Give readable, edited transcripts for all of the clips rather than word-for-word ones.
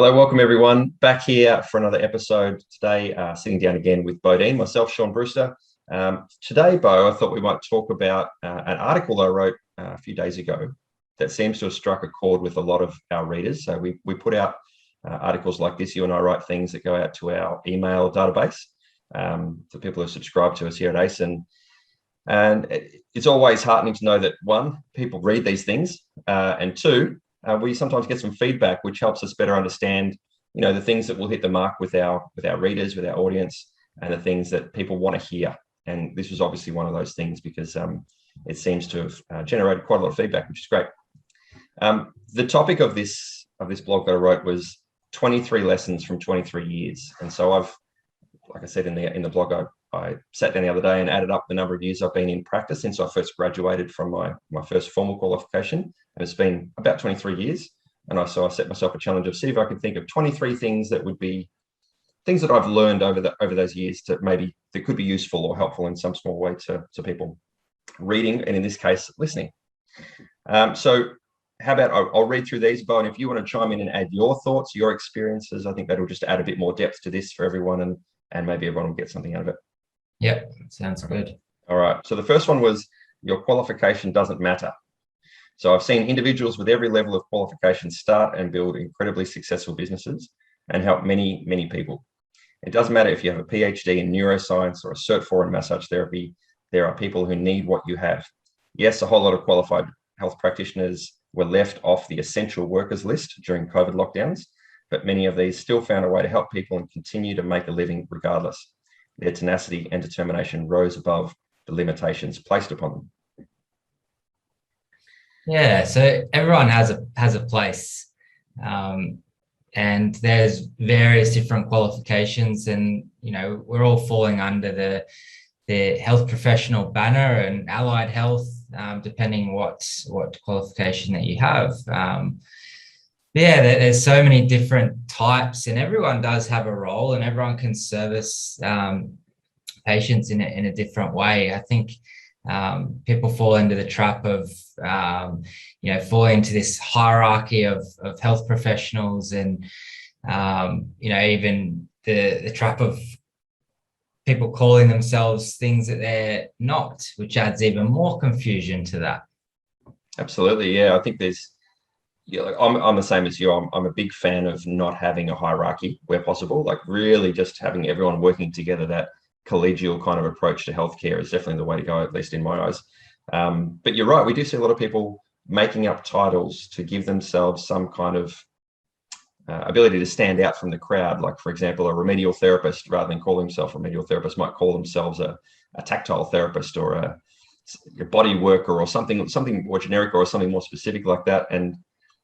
Hello, welcome everyone. Back here for another episode today, sitting down again with Bodine, myself, Shaun Brewster. Today, Bo, I thought we might talk about an article I wrote a few days ago that seems to have struck a chord with a lot of our readers. So we put out articles like this. You and I write things that go out to our email database for people who subscribe to us here at ACE. And it's always heartening to know that, one, people read these things, and two, we sometimes get some feedback which helps us better understand, the things that will hit the mark with our readers, with our audience, and the things that people want to hear. And this was obviously one of those things because it seems to have generated quite a lot of feedback, which is great. The topic of this blog that I wrote was 23 lessons from 23 years. And so like I said in the blog, I sat down the other day and added up the number of years I've been in practice since I first graduated from my first formal qualification. And it's been about 23 years. And so I set myself a challenge of see if I could think of 23 things that would be things that I've learned over those years that could be useful or helpful in some small way to people reading, and in this case, listening. So how about I'll read through these, Bo, and if you want to chime in and add your thoughts, your experiences, I think that'll just add a bit more depth to this for everyone, and maybe everyone will get something out of it. Yep, sounds good. All right. So the first one was your qualification doesn't matter. So I've seen individuals with every level of qualification start and build incredibly successful businesses and help many, many people. It doesn't matter if you have a PhD in neuroscience or a Cert 4 in massage therapy, there are people who need what you have. Yes, a whole lot of qualified health practitioners were left off the essential workers list during COVID lockdowns, but many of these still found a way to help people and continue to make a living regardless. Their tenacity and determination rose above the limitations placed upon them. Yeah, so everyone has a place, and there's various different qualifications, and we're all falling under the health professional banner and allied health, depending what qualification that you have. There's so many different types, and everyone does have a role, and everyone can service patients in a different way. I think people fall into the trap of falling into this hierarchy of health professionals, and even the trap of people calling themselves things that they're not, which adds even more confusion to that. Absolutely, yeah. I think there's. Yeah, like I'm the same as you. I'm a big fan of not having a hierarchy where possible, like really just having everyone working together. That collegial kind of approach to healthcare is definitely the way to go, at least in my eyes. But you're right, we do see a lot of people making up titles to give themselves some kind of ability to stand out from the crowd. Like, for example, a remedial therapist, rather than call himself a remedial therapist, might call themselves a tactile therapist or a body worker or something more generic or something more specific like that. And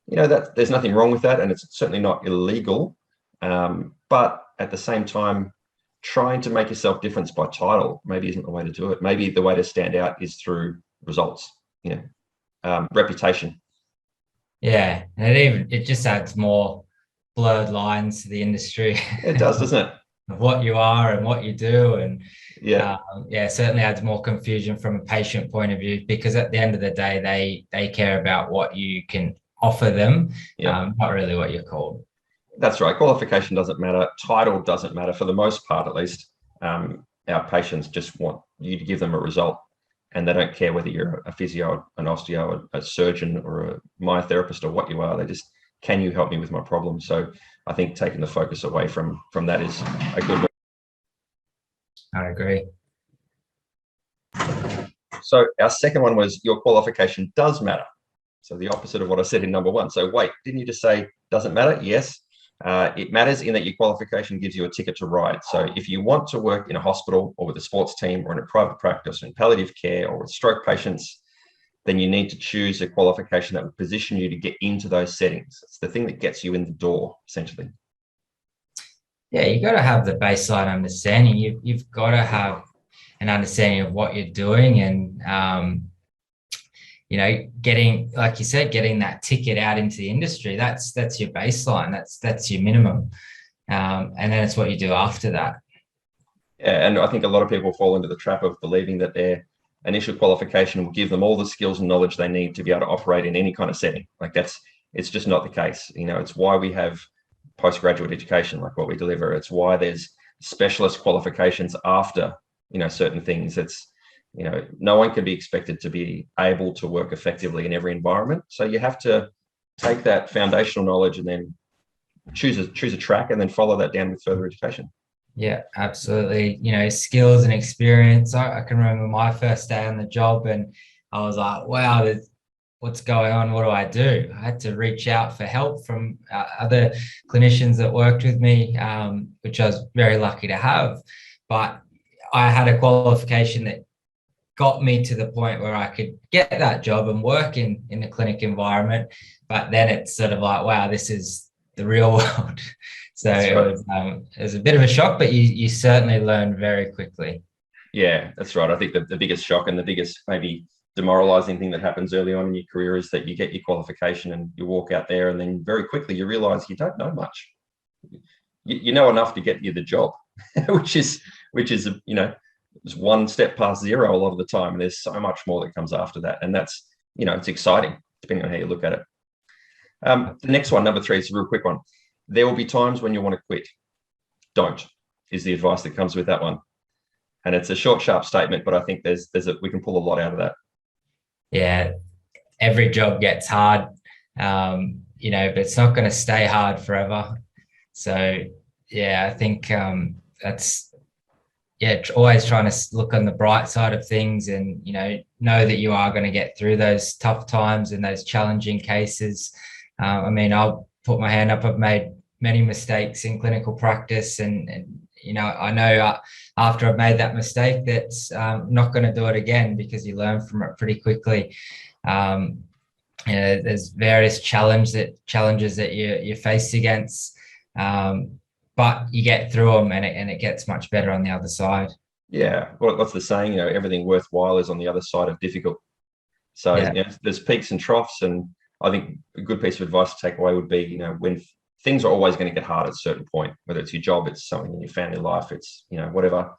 that there's nothing wrong with that, and it's certainly not illegal. But at the same time, trying to make yourself different by title maybe isn't the way to do it. Maybe the way to stand out is through results, reputation. Yeah, and it just adds more blurred lines to the industry. It does, doesn't it? Of what you are and what you do, and it certainly adds more confusion from a patient point of view, because at the end of the day, they care about what you can offer them, not really what you're called. That's right. Qualification doesn't matter. Title doesn't matter for the most part, at least. Our patients just want you to give them a result, and they don't care whether you're a physio, an osteo, a surgeon, or a myotherapist, or what you are. They just, can you help me with my problem? So I think taking the focus away from that is a good way. I agree. So our second one was your qualification does matter. So the opposite of what I said in number one. So wait, didn't you just say doesn't matter? Yes. It matters in that your qualification gives you a ticket to ride. So if you want to work in a hospital or with a sports team or in a private practice or in palliative care or with stroke patients, then you need to choose a qualification that will position you to get into those settings. It's the thing that gets you in the door, essentially. Yeah, you got to have the baseline understanding. You've got to have an understanding of what you're doing, and getting, like you said, getting that ticket out into the industry, that's your baseline, that's your minimum, and then it's what you do after that. Yeah, and I think a lot of people fall into the trap of believing that their initial qualification will give them all the skills and knowledge they need to be able to operate in any kind of setting. Like it's just not the case. It's why we have postgraduate education like what we deliver. It's why there's specialist qualifications after, certain things. It's, no one can be expected to be able to work effectively in every environment. So you have to take that foundational knowledge and then choose a track and then follow that down with further education. Yeah, absolutely. Skills and experience. I can remember my first day on the job and I was like, wow, what's going on? What do I do? I had to reach out for help from other clinicians that worked with me, which I was very lucky to have. But I had a qualification that got me to the point where I could get that job and work in the clinic environment. But then it's sort of like, wow, this is the real world. So it was a bit of a shock, but you certainly learn very quickly. Yeah, that's right. I think the biggest shock and the biggest maybe demoralizing thing that happens early on in your career is that you get your qualification and you walk out there and then very quickly you realize you don't know much. You know enough to get you the job, which is it's one step past zero a lot of the time. And there's so much more that comes after that. And that's, it's exciting depending on how you look at it. The next one, number 3, is a real quick one. There will be times when you want to quit. Don't, is the advice that comes with that one. And it's a short, sharp statement, but I think we can pull a lot out of that. Yeah, every job gets hard, but it's not going to stay hard forever. So, yeah, I think that's always trying to look on the bright side of things and, know that you are going to get through those tough times and those challenging cases. I'll put my hand up. I've made many mistakes in clinical practice and I know after I've made that mistake that I'm not going to do it again because you learn from it pretty quickly. There's various challenges that you're faced against, but you get through them and it gets much better on the other side. Yeah, well, what's the saying? Everything worthwhile is on the other side of difficult. So there's peaks and troughs, and I think a good piece of advice to take away would be, when things are always going to get hard at a certain point, whether it's your job, it's something in your family life, it's, whatever.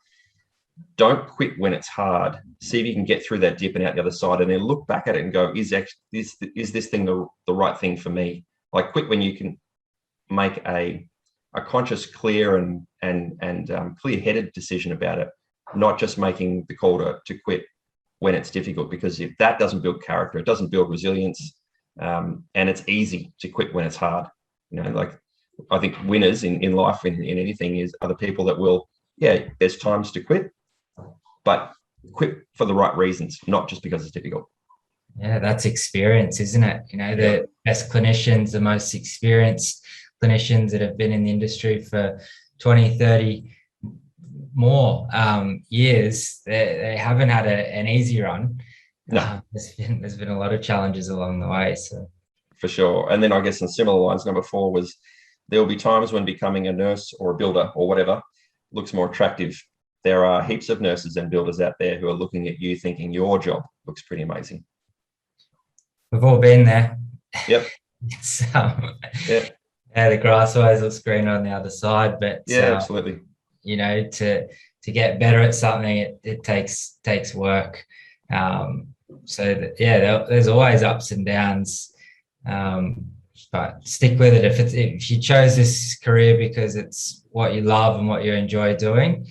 Don't quit when it's hard. See if you can get through that dip and out the other side, and then look back at it and go, is this thing the right thing for me? Like, quit when you can make a conscious, clear and clear-headed decision about it, not just making the call to quit when it's difficult, because if that doesn't build character, it doesn't build resilience, and it's easy to quit when it's hard. I think winners in life, in anything, are the people that will, there's times to quit, but quit for the right reasons, not just because it's difficult. Yeah, that's experience, isn't it? The best clinicians, the most experienced clinicians that have been in the industry for 20, 30 more years, they haven't had an easy run. No. There's been a lot of challenges along the way. So for sure. And then I guess in similar lines, number 4 was, there will be times when becoming a nurse or a builder or whatever looks more attractive. There are heaps of nurses and builders out there who are looking at you thinking your job looks pretty amazing. We've all been there. Yep. The grass always looks greener on the other side, but absolutely. To get better at something, it takes work. There's always ups and downs, but stick with it. If you chose this career because it's what you love and what you enjoy doing,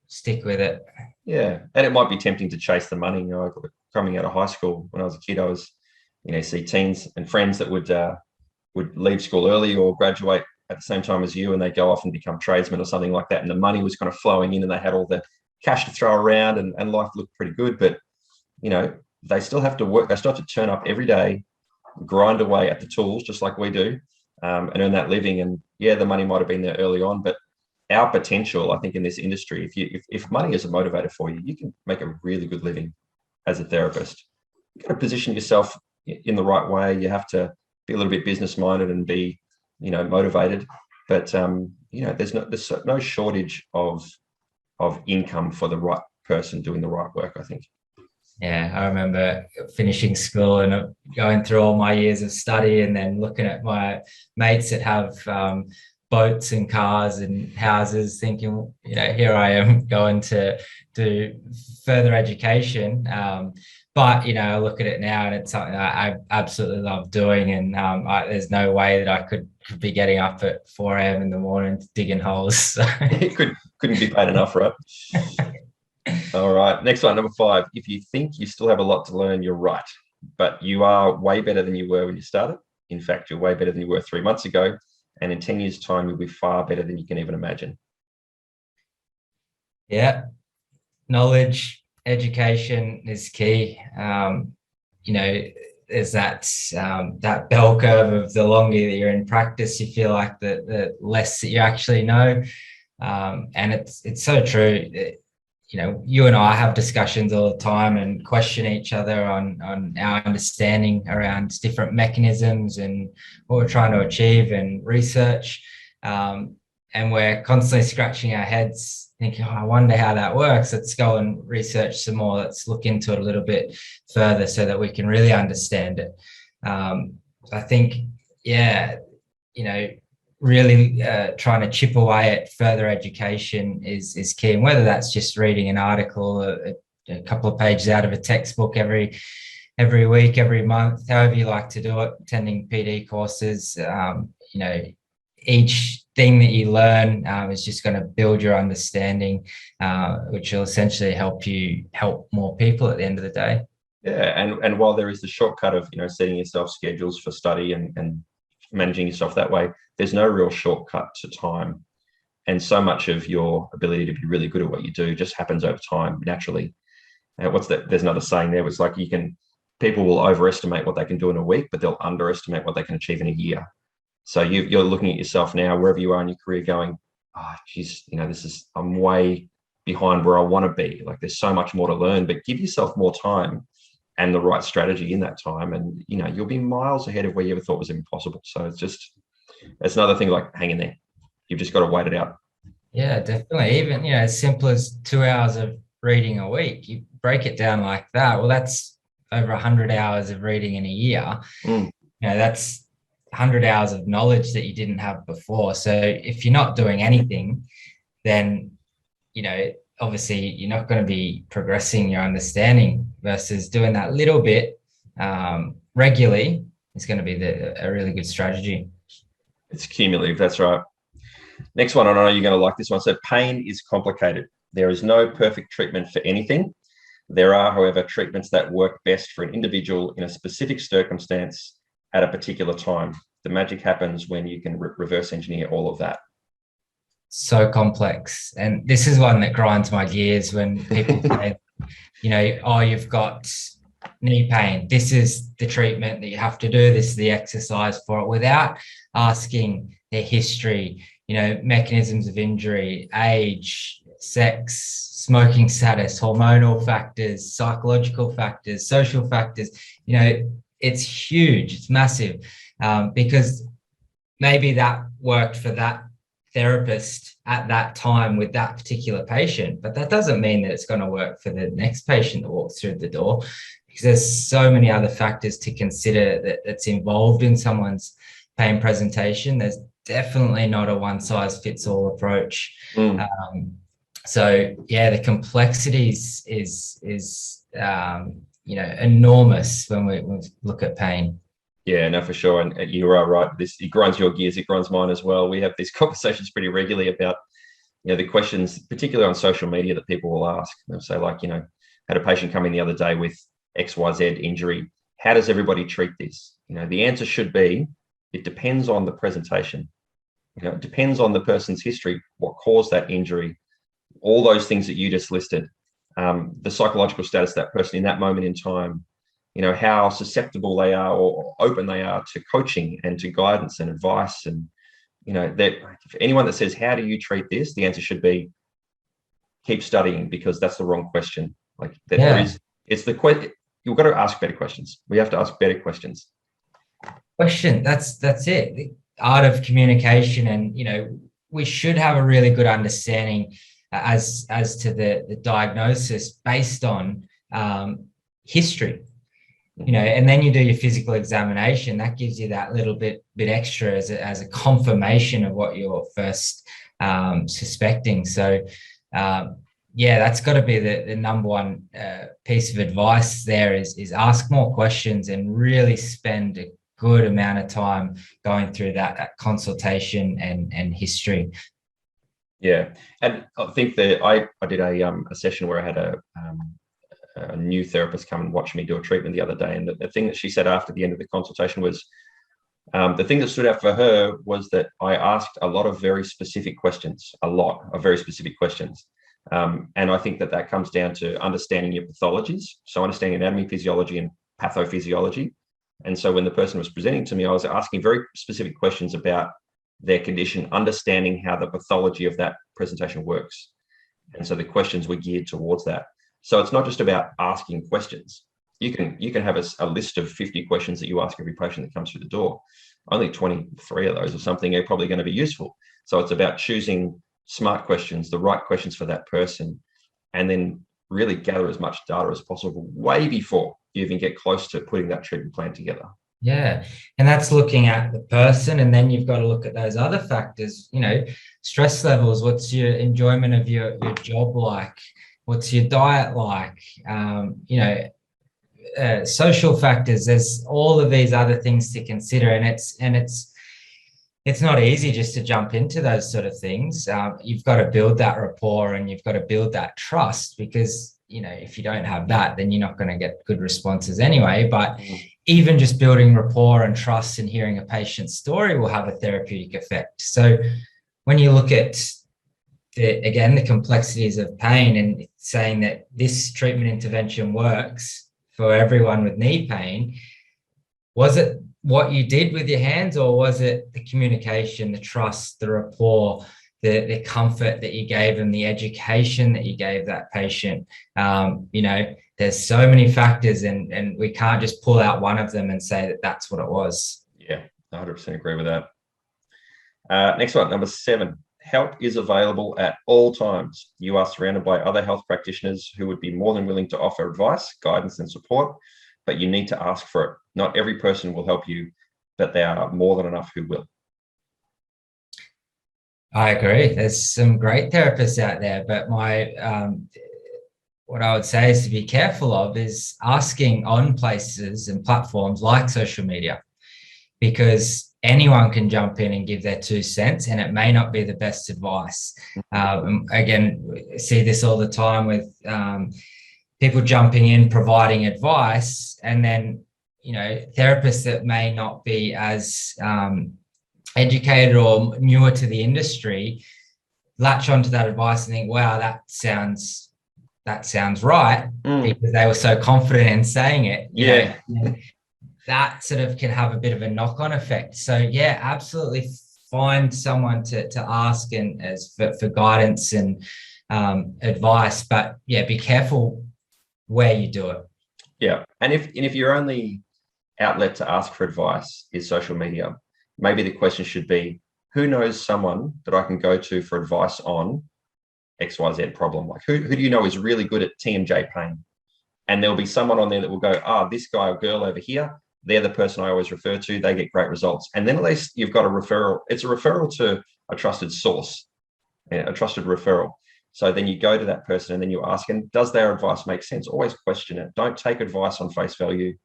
stick with it. Yeah, and it might be tempting to chase the money. Coming out of high school when I was a kid, I was, see teens and friends that would leave school early or graduate at the same time as you, and they go off and become tradesmen or something like that, and the money was kind of flowing in and they had all the cash to throw around and life looked pretty good, but they still have to work. They still have to turn up every day, grind away at the tools just like we do, and earn that living. And the money might have been there early on, but our potential, I think, in this industry, if money is a motivator for you, you can make a really good living as a therapist. You've got to position yourself in the right way. You have to be a little bit business minded and be, motivated. But there's no shortage of income for the right person doing the right work, I think. Yeah, I remember finishing school and going through all my years of study and then looking at my mates that have boats and cars and houses, thinking, here I am going to do further education, But, I look at it now and it's something I absolutely love doing. And there's no way that I could be getting up at 4 a.m. in the morning digging holes. So. It couldn't be paid enough, right? All right. Next one, number 5. If you think you still have a lot to learn, you're right. But you are way better than you were when you started. In fact, you're way better than you were 3 months ago. And in 10 years' time, you'll be far better than you can even imagine. Yeah. Knowledge, education is key. There's that bell curve of the longer that you're in practice, you feel like the less that you actually know. And it's so true. You and I have discussions all the time and question each other on our understanding around different mechanisms and what we're trying to achieve and research. And we're constantly scratching our heads thinking, I wonder how that works. Let's go and research some more. Let's look into it a little bit further so that we can really understand it. I think, really trying to chip away at further education is key. And whether that's just reading an article, a couple of pages out of a textbook every week, every month, however you like to do it, attending PD courses, each thing that you learn is just going to build your understanding, which will essentially help you help more people at the end of the day. Yeah, and while there is the shortcut of setting yourself schedules for study and managing yourself that way, there's no real shortcut to time. And so much of your ability to be really good at what you do just happens over time naturally. There's another saying there. It's like people will overestimate what they can do in a week, but they'll underestimate what they can achieve in a year. So you're looking at yourself now, wherever you are in your career, going, I'm way behind where I want to be. Like there's so much more to learn, but give yourself more time and the right strategy in that time, and you'll be miles ahead of where you ever thought was impossible. So it's another thing, like hang in there. You've just got to wait it out. Yeah, definitely. Even as simple as 2 hours of reading a week, you break it down like that. Well, that's over 100 hours of reading in a year. That's 100 hours of knowledge that you didn't have before. So if you're not doing anything, then obviously you're not going to be progressing your understanding, versus doing that little bit regularly is going to be a really good strategy. It's cumulative, that's right. Next one, I know you're going to like this one. So pain is complicated. There is no perfect treatment for anything. There are, however, treatments that work best for an individual in a specific circumstance at a particular time. The magic happens when you can reverse engineer all of that. So complex. And this is one that grinds my gears when people say, you've got knee pain. This is the treatment that you have to do. This is the exercise for it, without asking their history, mechanisms of injury, age, sex, smoking status, hormonal factors, psychological factors, social factors. It's huge. It's massive, because maybe that worked for that therapist at that time with that particular patient, but that doesn't mean that it's going to work for the next patient that walks through the door, because there's so many other factors to consider that's involved in someone's pain presentation. There's definitely not a one-size-fits-all approach. So the complexities is enormous when we look at pain. Yeah, no, for sure. And you are right. It grinds your gears. It grinds mine as well. We have these conversations pretty regularly about, the questions, particularly on social media, that people will ask. They'll say, like, had a patient come in the other day with XYZ injury. How does everybody treat this? The answer should be, it depends on the presentation. It depends on the person's history, what caused that injury, all those things that you just listed, the psychological status of that person in that moment in time, how susceptible they are or open they are to coaching and to guidance and advice. And, that for anyone that says, how do you treat this? The answer should be, keep studying, because that's the wrong question. Like you've got to ask better questions. We have to ask better questions. That's it. The art of communication. And, we should have a really good understanding as to the diagnosis based on history. And then you do your physical examination. That gives you that little bit extra as a confirmation of what you're first suspecting. So yeah, that's got to be the number one piece of advice there is ask more questions and really spend a good amount of time going through that consultation and history. Yeah, and I think that I did a session where I had a new therapist come and watch me do a treatment the other day, and the thing that she said after the end of the consultation was, the thing that stood out for her was that I asked a lot of very specific questions, a lot of very specific questions. And I think that that comes down to understanding your pathologies, so understanding anatomy, physiology, and pathophysiology. And so when the person was presenting to me, I was asking very specific questions about their condition, understanding how the pathology of that presentation works. And so the questions were geared towards that. So it's not just about asking questions. You can have a list of 50 questions that you ask every patient that comes through the door. Only 23 of those or something are probably going to be useful. So it's about choosing smart questions, the right questions for that person, and then really gather as much data as possible way before you even get close to putting that treatment plan together. Yeah. And that's looking at the person. And then you've got to look at those other factors, stress levels. What's your enjoyment of your job like? What's your diet like? Social factors. There's all of these other things to consider. And it's not easy just to jump into those sort of things. You've got to build that rapport and you've got to build that trust, because if you don't have that, then you're not going to get good responses anyway. But even just building rapport and trust and hearing a patient's story will have a therapeutic effect. So when you look at the complexities of pain and saying that this treatment intervention works for everyone with knee pain, was it what you did with your hands, or was it the communication, the trust, the rapport, the comfort that you gave them, the education that you gave that patient? There's so many factors, and we can't just pull out one of them and say that that's what it was. Yeah, 100% agree with that. Next one, number 7. Help is available at all times. You are surrounded by other health practitioners who would be more than willing to offer advice, guidance, and support, but you need to ask for it. Not every person will help you, but there are more than enough who will. I agree. There's some great therapists out there, but what I would say is to be careful of is asking on places and platforms like social media, because anyone can jump in and give their 2 cents, and it may not be the best advice. Again, we see this all the time with people jumping in, providing advice, and then, therapists that may not be as educated or newer to the industry latch onto that advice and think, wow, that sounds right, because they were so confident in saying it. Yeah. That sort of can have a bit of a knock-on effect. So yeah, absolutely find someone to ask and for guidance and advice, but yeah, be careful where you do it. Yeah. And if your only outlet to ask for advice is social media, maybe the question should be, who knows someone that I can go to for advice on XYZ problem? Like who do you know is really good at TMJ pain? And there'll be someone on there that will go, this guy or girl over here, they're the person I always refer to. They get great results. And then at least you've got a referral. It's a referral to a trusted source, a trusted referral. So then you go to that person and then you ask, and does their advice make sense? Always question it. Don't take advice on face value.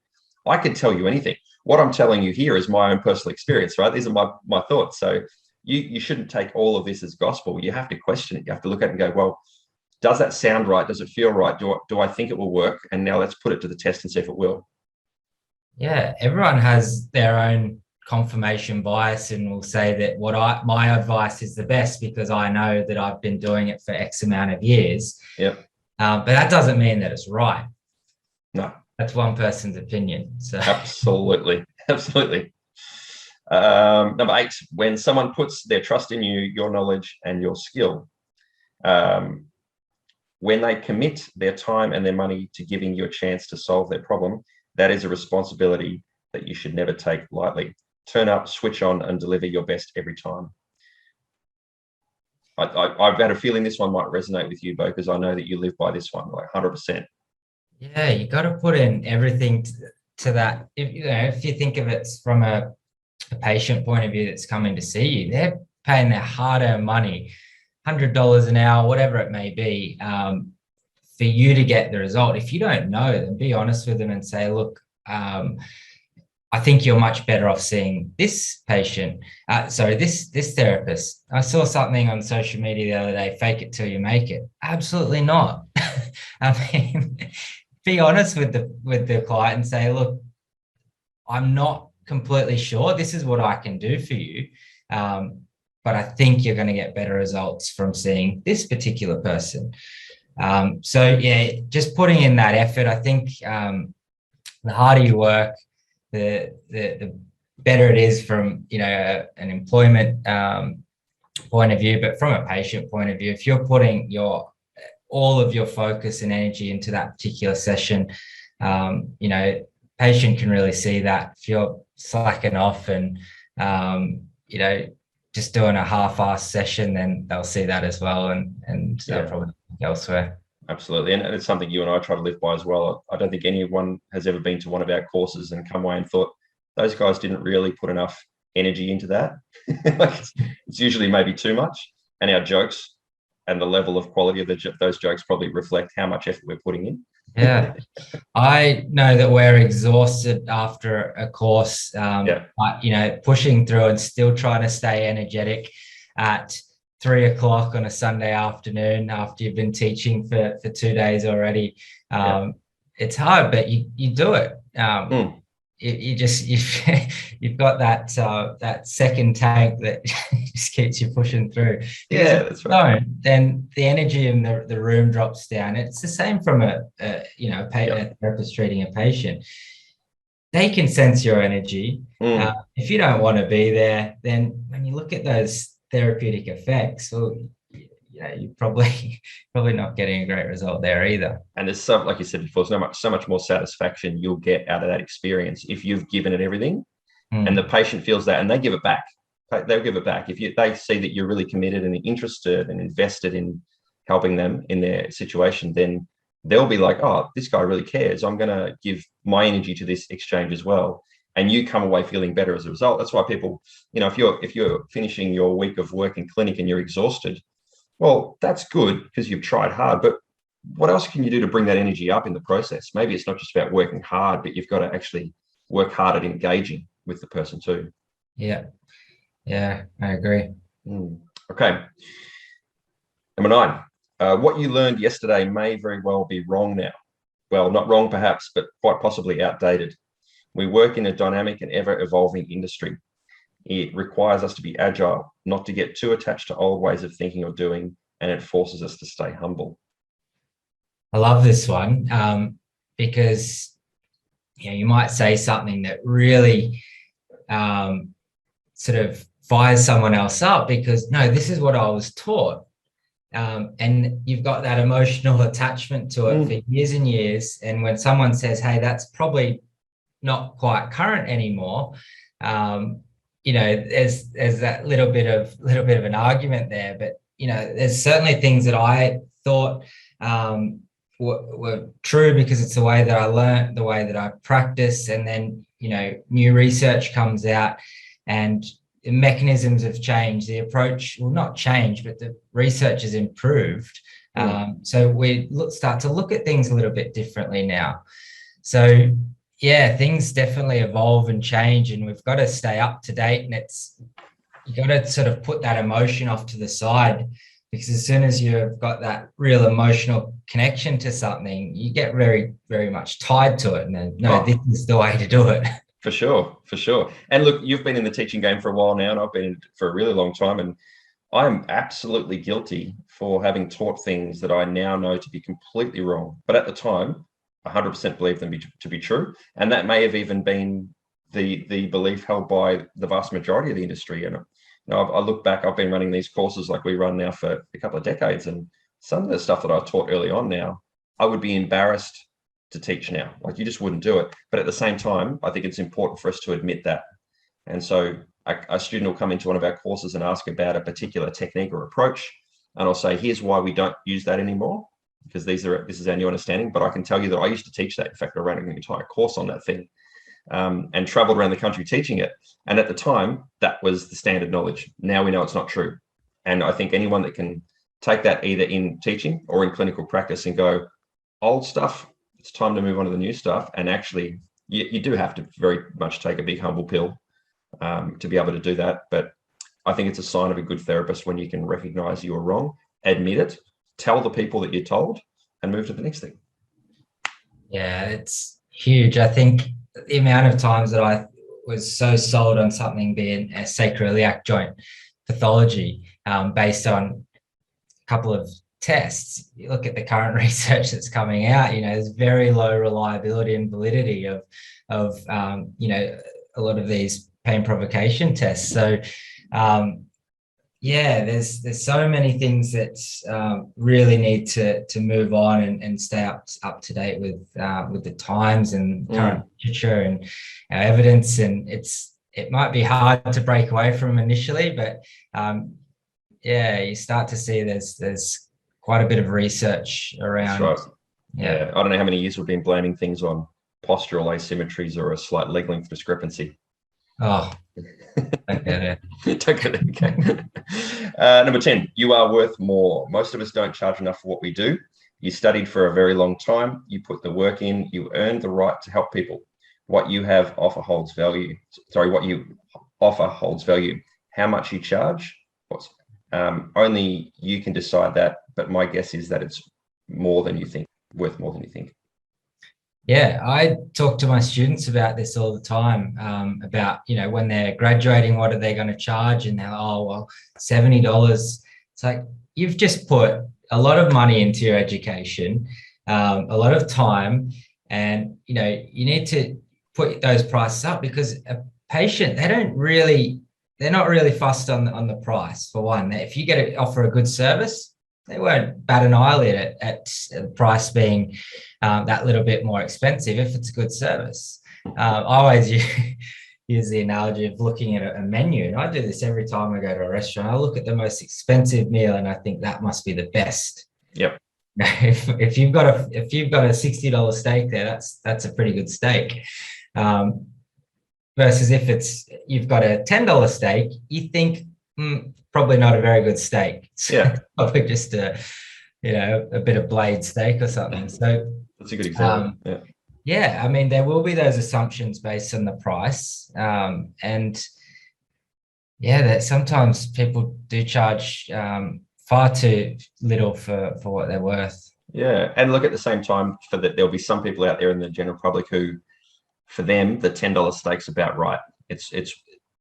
I could tell you anything. What I'm telling you here is my own personal experience, right? These are my thoughts. So you shouldn't take all of this as gospel. You have to question it. You have to look at it and go, well, does that sound right? Does it feel right? Do I think it will work? And now let's put it to the test and see if it will. Yeah, everyone has their own confirmation bias and will say that my advice is the best because I know that I've been doing it for X amount of years. Yeah. But that doesn't mean that it's right. No. That's one person's opinion. So absolutely. Number 8, when someone puts their trust in you, your knowledge and your skill, when they commit their time and their money to giving you a chance to solve their problem, that is a responsibility that you should never take lightly. Turn up, switch on, and deliver your best every time. I've had a feeling this one might resonate with you, Bo, because I know that you live by this one, like 100%. Yeah, you got to put in everything to that. If you think of it from a patient point of view that's coming to see you, they're paying their hard-earned money $100 an hour, whatever it may be, for you to get the result. If you don't know, then be honest with them and say, look, I think you're much better off seeing this patient. This therapist. I saw something on social media the other day, fake it till you make it. Absolutely not. I mean, be honest with the client and say, look, I'm not completely sure. This is what I can do for you. But I think you're going to get better results from seeing this particular person. So yeah, just putting in that effort. I think the harder you work, the better it is from, you know, an employment point of view, but from a patient point of view, if you're putting all of your focus and energy into that particular session, you know, patient can really see that. If you're slacking off and you know, just doing a half-assed session, then they'll see that as well, and they'll probably look elsewhere. Absolutely. And it's something you and I try to live by as well. I don't think anyone has ever been to one of our courses and come away and thought, those guys didn't really put enough energy into that. Like it's usually maybe too much. And our jokes and the level of quality of those jokes probably reflect how much effort we're putting in. Yeah. I know that we're exhausted after a course, but, you know, pushing through and still trying to stay energetic at 3 o'clock on a Sunday afternoon after you've been teaching for 2 days already. It's hard, but you do it. You've got that second tank that just keeps you pushing through. Yeah, that's right. Don't, then the energy in the room drops down. It's the same from a therapist treating a patient. They can sense your energy. If you don't want to be there, then when you look at those therapeutic effects, well, you know, you're probably not getting a great result there either. And there's some, like you said before, so much more satisfaction you'll get out of that experience if you've given it everything, and the patient feels that, and they give it back. They'll give it back if they see that you're really committed and interested and invested in helping them in their situation. Then they'll be like, oh, this guy really cares. I'm going to give my energy to this exchange as well. And you come away feeling better as a result. That's why people, you know, if you're finishing your week of work in clinic and you're exhausted, well, that's good because you've tried hard. But what else can you do to bring that energy up in the process? Maybe it's not just about working hard, but you've got to actually work hard at engaging with the person too. Yeah, I agree. Okay. Number 9, what you learned yesterday may very well be wrong now. Well, not wrong perhaps, but quite possibly outdated. We work in a dynamic and ever-evolving industry. It requires us to be agile, not to get too attached to old ways of thinking or doing, and it forces us to stay humble. I love this one because you might say something that really sort of fires someone else up because, no, this is what I was taught. And you've got that emotional attachment to it for years and years. And when someone says, hey, that's probably not quite current anymore, you know, there's that little bit of an argument there. But, you know, there's certainly things that I thought were true because it's the way that I learned, the way that I practice. And then, you know, new research comes out and the mechanisms have changed. The approach will not change, but the research has improved. So we start to look at things a little bit differently now. So yeah, things definitely evolve and change, and we've got to stay up to date. And you got to sort of put that emotion off to the side, because as soon as you've got that real emotional connection to something, you get very, very much tied to it. And then, this is the way to do it. For sure. And look, you've been in the teaching game for a while now, and I've been in it for a really long time. And I'm absolutely guilty for having taught things that I now know to be completely wrong. But at the time, 100% believe them to be true. And that may have even been the belief held by the vast majority of the industry. And I look back, I've been running these courses like we run now for a couple of decades. And some of the stuff that I taught early on now, I would be embarrassed to teach now. Like, you just wouldn't do it. But at the same time, I think it's important for us to admit that. And so a student will come into one of our courses and ask about a particular technique or approach. And I'll say, here's why we don't use that anymore, because this is our new understanding. But I can tell you that I used to teach that. In fact, I ran an entire course on that thing and traveled around the country teaching it. And at the time, that was the standard knowledge. Now we know it's not true. And I think anyone that can take that either in teaching or in clinical practice and go, old stuff, it's time to move on to the new stuff. And actually, you do have to very much take a big humble pill to be able to do that. But I think it's a sign of a good therapist when you can recognize you were wrong, admit it, tell the people that you're told, and move to the next thing. Yeah, it's huge. I think the amount of times that I was so sold on something being a sacroiliac joint pathology based on a couple of tests. You look at the current research that's coming out, there's very low reliability and validity of a lot of these pain provocation tests. So there's so many things that really need to move on and stay up to date with the times and current literature and evidence. And it might be hard to break away from initially, but you start to see there's quite a bit of research around. That's right. Yeah, I don't know how many years we've been blaming things on postural asymmetries or a slight leg length discrepancy. Oh, don't get it. Don't get it. Okay. Number 10, you are worth more. Most of us don't charge enough for what we do. You studied for a very long time. You put the work in. You earned the right to help people. What you offer holds value. What you offer holds value. How much you charge? Only you can decide that. But my guess is that it's more than you think, worth more than you think. Yeah, I talk to my students about this all the time, about, when they're graduating, what are they going to charge? And they're, $70. It's like, you've just put a lot of money into your education, a lot of time, and, you need to put those prices up because a patient, they're not really fussed on the price, for one. If you get to offer a good service, they won't bat an eyelid at the price being that little bit more expensive if it's a good service. I always use the analogy of looking at a menu, and I do this every time I go to a restaurant. I look at the most expensive meal, and I think that must be the best. Yep. If you've got a $60 steak there, that's a pretty good steak. Versus if you've got a $10 steak, you think probably not a very good steak. Yeah. Probably just a bit of blade steak or something. So that's a good example. I mean, there will be those assumptions based on the price. That sometimes people do charge far too little for what they're worth. Yeah. And look, at the same time, there'll be some people out there in the general public who, for them, the $10 steak's about right.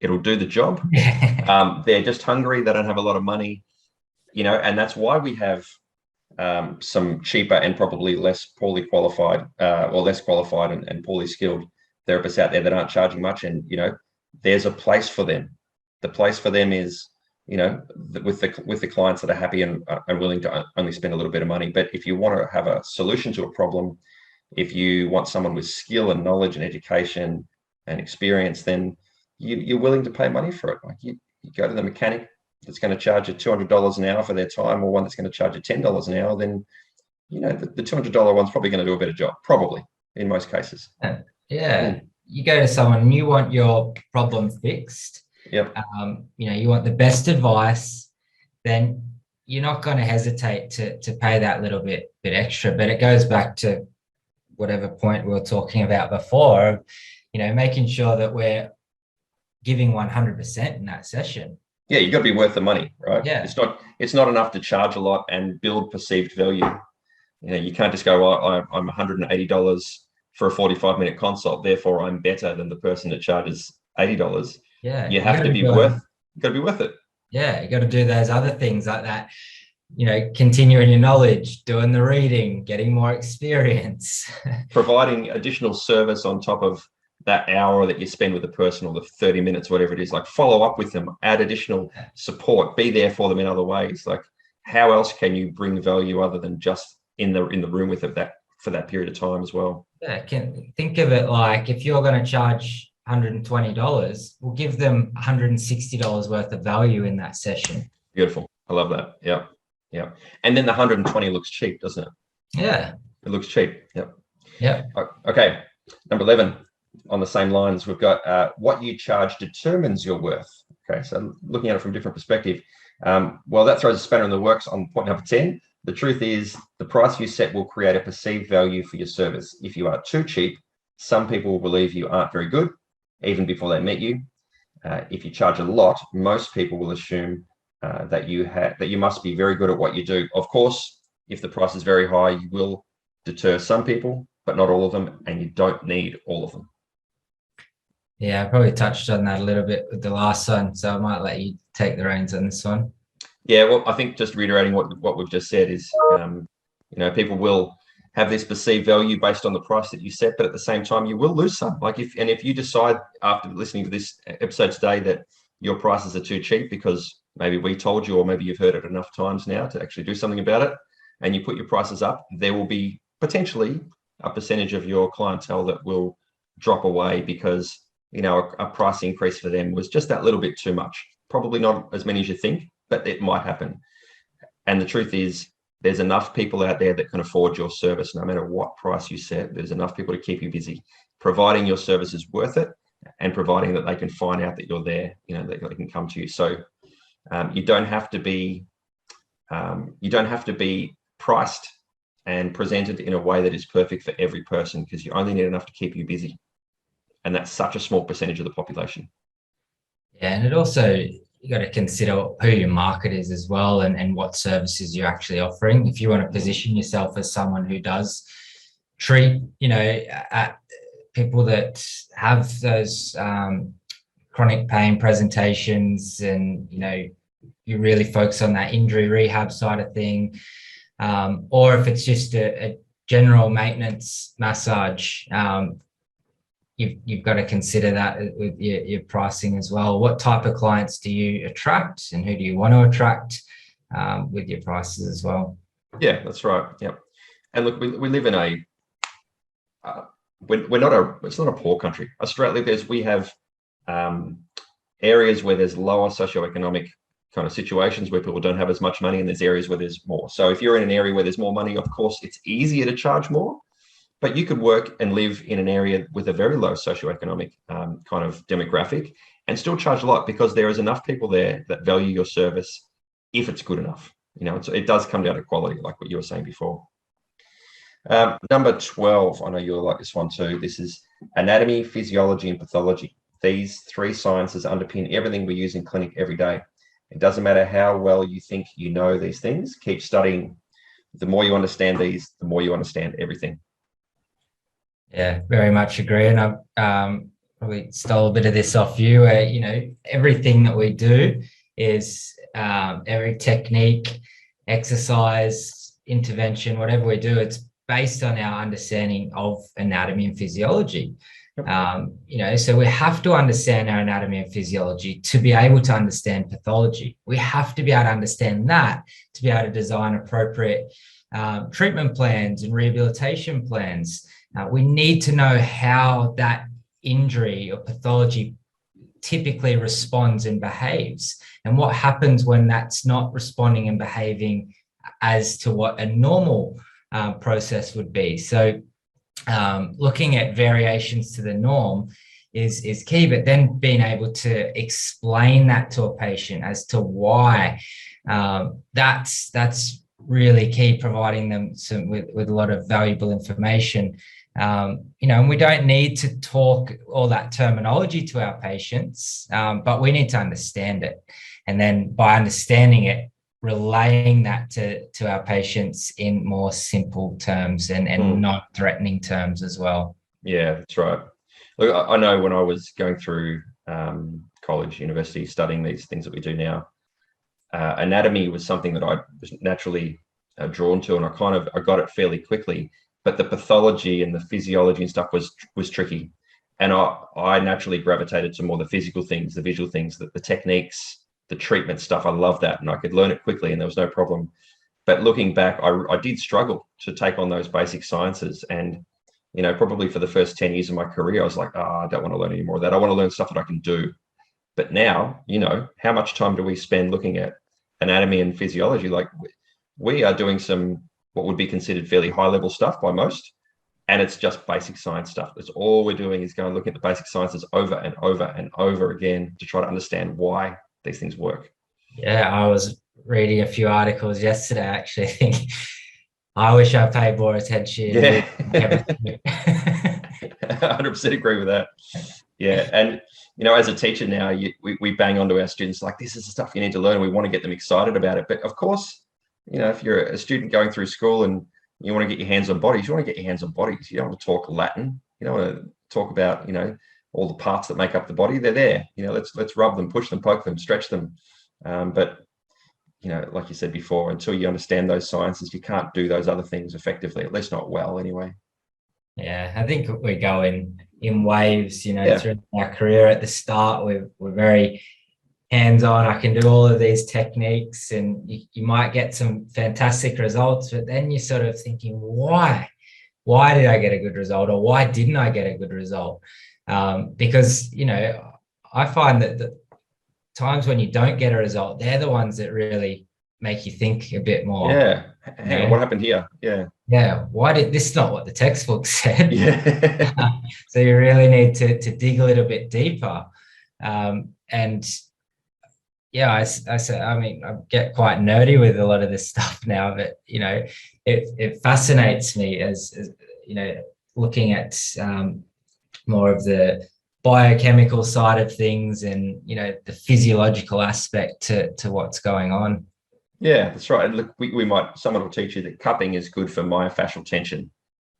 It'll do the job. They're just hungry. They don't have a lot of money, and that's why we have some cheaper and probably less poorly qualified or less qualified and poorly skilled therapists out there that aren't charging much. And, there's a place for them. The place for them is, with the clients that are happy and willing to only spend a little bit of money. But if you want to have a solution to a problem, if you want someone with skill and knowledge and education and experience, then you're willing to pay money for it. Like you go to the mechanic that's going to charge you $200 an hour for their time, or one that's going to charge you $10 an hour, then, the $200 one's probably going to do a better job, probably, in most cases. Yeah. You go to someone and you want your problem fixed. Yep. You want the best advice, then you're not going to hesitate to pay that little bit extra. But it goes back to whatever point we were talking about before, making sure that we're giving 100% in that session. Yeah, you've got to be worth the money, right? Yeah. It's not enough to charge a lot and build perceived value. You can't just go, well, I'm $180 for a 45-minute consult, therefore I'm better than the person that charges $80. Yeah. You have to be worth it. Yeah, you got to do those other things like that, continuing your knowledge, doing the reading, getting more experience. Providing additional service on top of that hour that you spend with the person, or the 30 minutes, whatever it is, like follow up with them, add additional support, be there for them in other ways. Like, how else can you bring value other than just in the room with it for that period of time as well? Yeah, think of it like, if you're going to charge $120, we'll give them $160 worth of value in that session. Beautiful. I love that. Yeah. And then the 120 looks cheap, doesn't it? Yeah. It looks cheap. Yep. Yeah. Okay. Number 11, on the same lines, we've got what you charge determines your worth. Okay, so looking at it from a different perspective, well, that throws a spanner in the works on point number 10. The truth is the price you set will create a perceived value for your service. If you are too cheap, some people will believe you aren't very good, even before they meet you. If you charge a lot, most people will assume that you must be very good at what you do. Of course, if the price is very high, you will deter some people, but not all of them, and you don't need all of them. Yeah, I probably touched on that a little bit with the last one, so I might let you take the reins on this one. Yeah, well, I think just reiterating what we've just said is, people will have this perceived value based on the price that you set, but at the same time, you will lose some. Like if you decide after listening to this episode today that your prices are too cheap because maybe we told you, or maybe you've heard it enough times now to actually do something about it, and you put your prices up, there will be potentially a percentage of your clientele that will drop away because a price increase for them was just that little bit too much. Probably not as many as you think, but it might happen. And the truth is, there's enough people out there that can afford your service, no matter what price you set. There's enough people to keep you busy, providing your service is worth it, and providing that they can find out that you're there. That they can come to you. So you don't have to be priced and presented in a way that is perfect for every person, because you only need enough to keep you busy, and that's such a small percentage of the population. Yeah, and it also, you got to consider who your market is as well, and what services you're actually offering. If you want to position yourself as someone who does treat, at people that have those chronic pain presentations, and you really focus on that injury rehab side of thing, or if it's just a general maintenance massage, you've got to consider that with your pricing as well. What type of clients do you attract, and who do you want to attract with your prices as well? Yeah, that's right. Yep. And look, we live in it's not a poor country. Australia, we have areas where there's lower socioeconomic kind of situations where people don't have as much money, and there's areas where there's more. So if you're in an area where there's more money, of course, it's easier to charge more. But you could work and live in an area with a very low socioeconomic kind of demographic and still charge a lot, because there is enough people there that value your service if it's good enough. It does come down to quality, like what you were saying before. Number 12, I know you'll like this one too. This is anatomy, physiology, and pathology. These three sciences underpin everything we use in clinic every day. It doesn't matter how well you think you know these things. Keep studying. The more you understand these, the more you understand everything. Yeah, very much agree. And I've probably stole a bit of this off you, where, everything that we do is every technique, exercise, intervention, whatever we do, it's based on our understanding of anatomy and physiology. So we have to understand our anatomy and physiology to be able to understand pathology. We have to be able to understand that to be able to design appropriate treatment plans and rehabilitation plans. We need to know how that injury or pathology typically responds and behaves, and what happens when that's not responding and behaving as to what a normal process would be. So looking at variations to the norm is key, but then being able to explain that to a patient as to why, that's really key, providing them with a lot of valuable information. And we don't need to talk all that terminology to our patients, but we need to understand it. And then by understanding it, relaying that to our patients in more simple terms and non-threatening terms as well. Yeah, that's right. Look, I know when I was going through college, university, studying these things that we do now, anatomy was something that I was naturally drawn to, and I got it fairly quickly. But the pathology and the physiology and stuff was tricky, and I naturally gravitated to more the physical things, the visual things, the techniques, the treatment stuff. I love that, and I could learn it quickly, and there was no problem. But looking back, I did struggle to take on those basic sciences, and probably for the first 10 years of my career, I was like, I don't want to learn any more of that. I want to learn stuff that I can do. But now, how much time do we spend looking at anatomy and physiology? Like, we are doing some what would be considered fairly high level stuff by most, And it's just basic science stuff. That's all we're doing, is going looking at the basic sciences over and over and over again to try to understand why these things work. Yeah, I was reading a few articles yesterday, actually. I think I wish I paid more attention. Yeah. Chemistry. 100% agree with that. Yeah. And, as a teacher now, we bang onto our students like, this is the stuff you need to learn. We want to get them excited about it. But of course, if you're a student going through school and you want to get your hands on bodies, you want to get your hands on bodies. You don't want to talk Latin. You don't want to talk about, all the parts that make up the body. They're there. Let's rub them, push them, poke them, stretch them. But like you said before, until you understand those sciences, you can't do those other things effectively, at least not well anyway. Yeah, I think we go in waves, through our career. At the start, we're very hands-on. I can do all of these techniques, and you might get some fantastic results, but then you're sort of thinking, why did I get a good result, or why didn't I get a good result? Because, I find that the times when you don't get a result, they're the ones that really make you think a bit more. Yeah. Hang on, what happened here? Yeah. Yeah. Why did this? Not what the textbook said. Yeah. So you really need to dig a little bit deeper. And yeah, I get quite nerdy with a lot of this stuff now, but it fascinates me as looking at more of the biochemical side of things, and the physiological aspect to what's going on. Yeah, that's right. Look, someone will teach you that cupping is good for myofascial tension,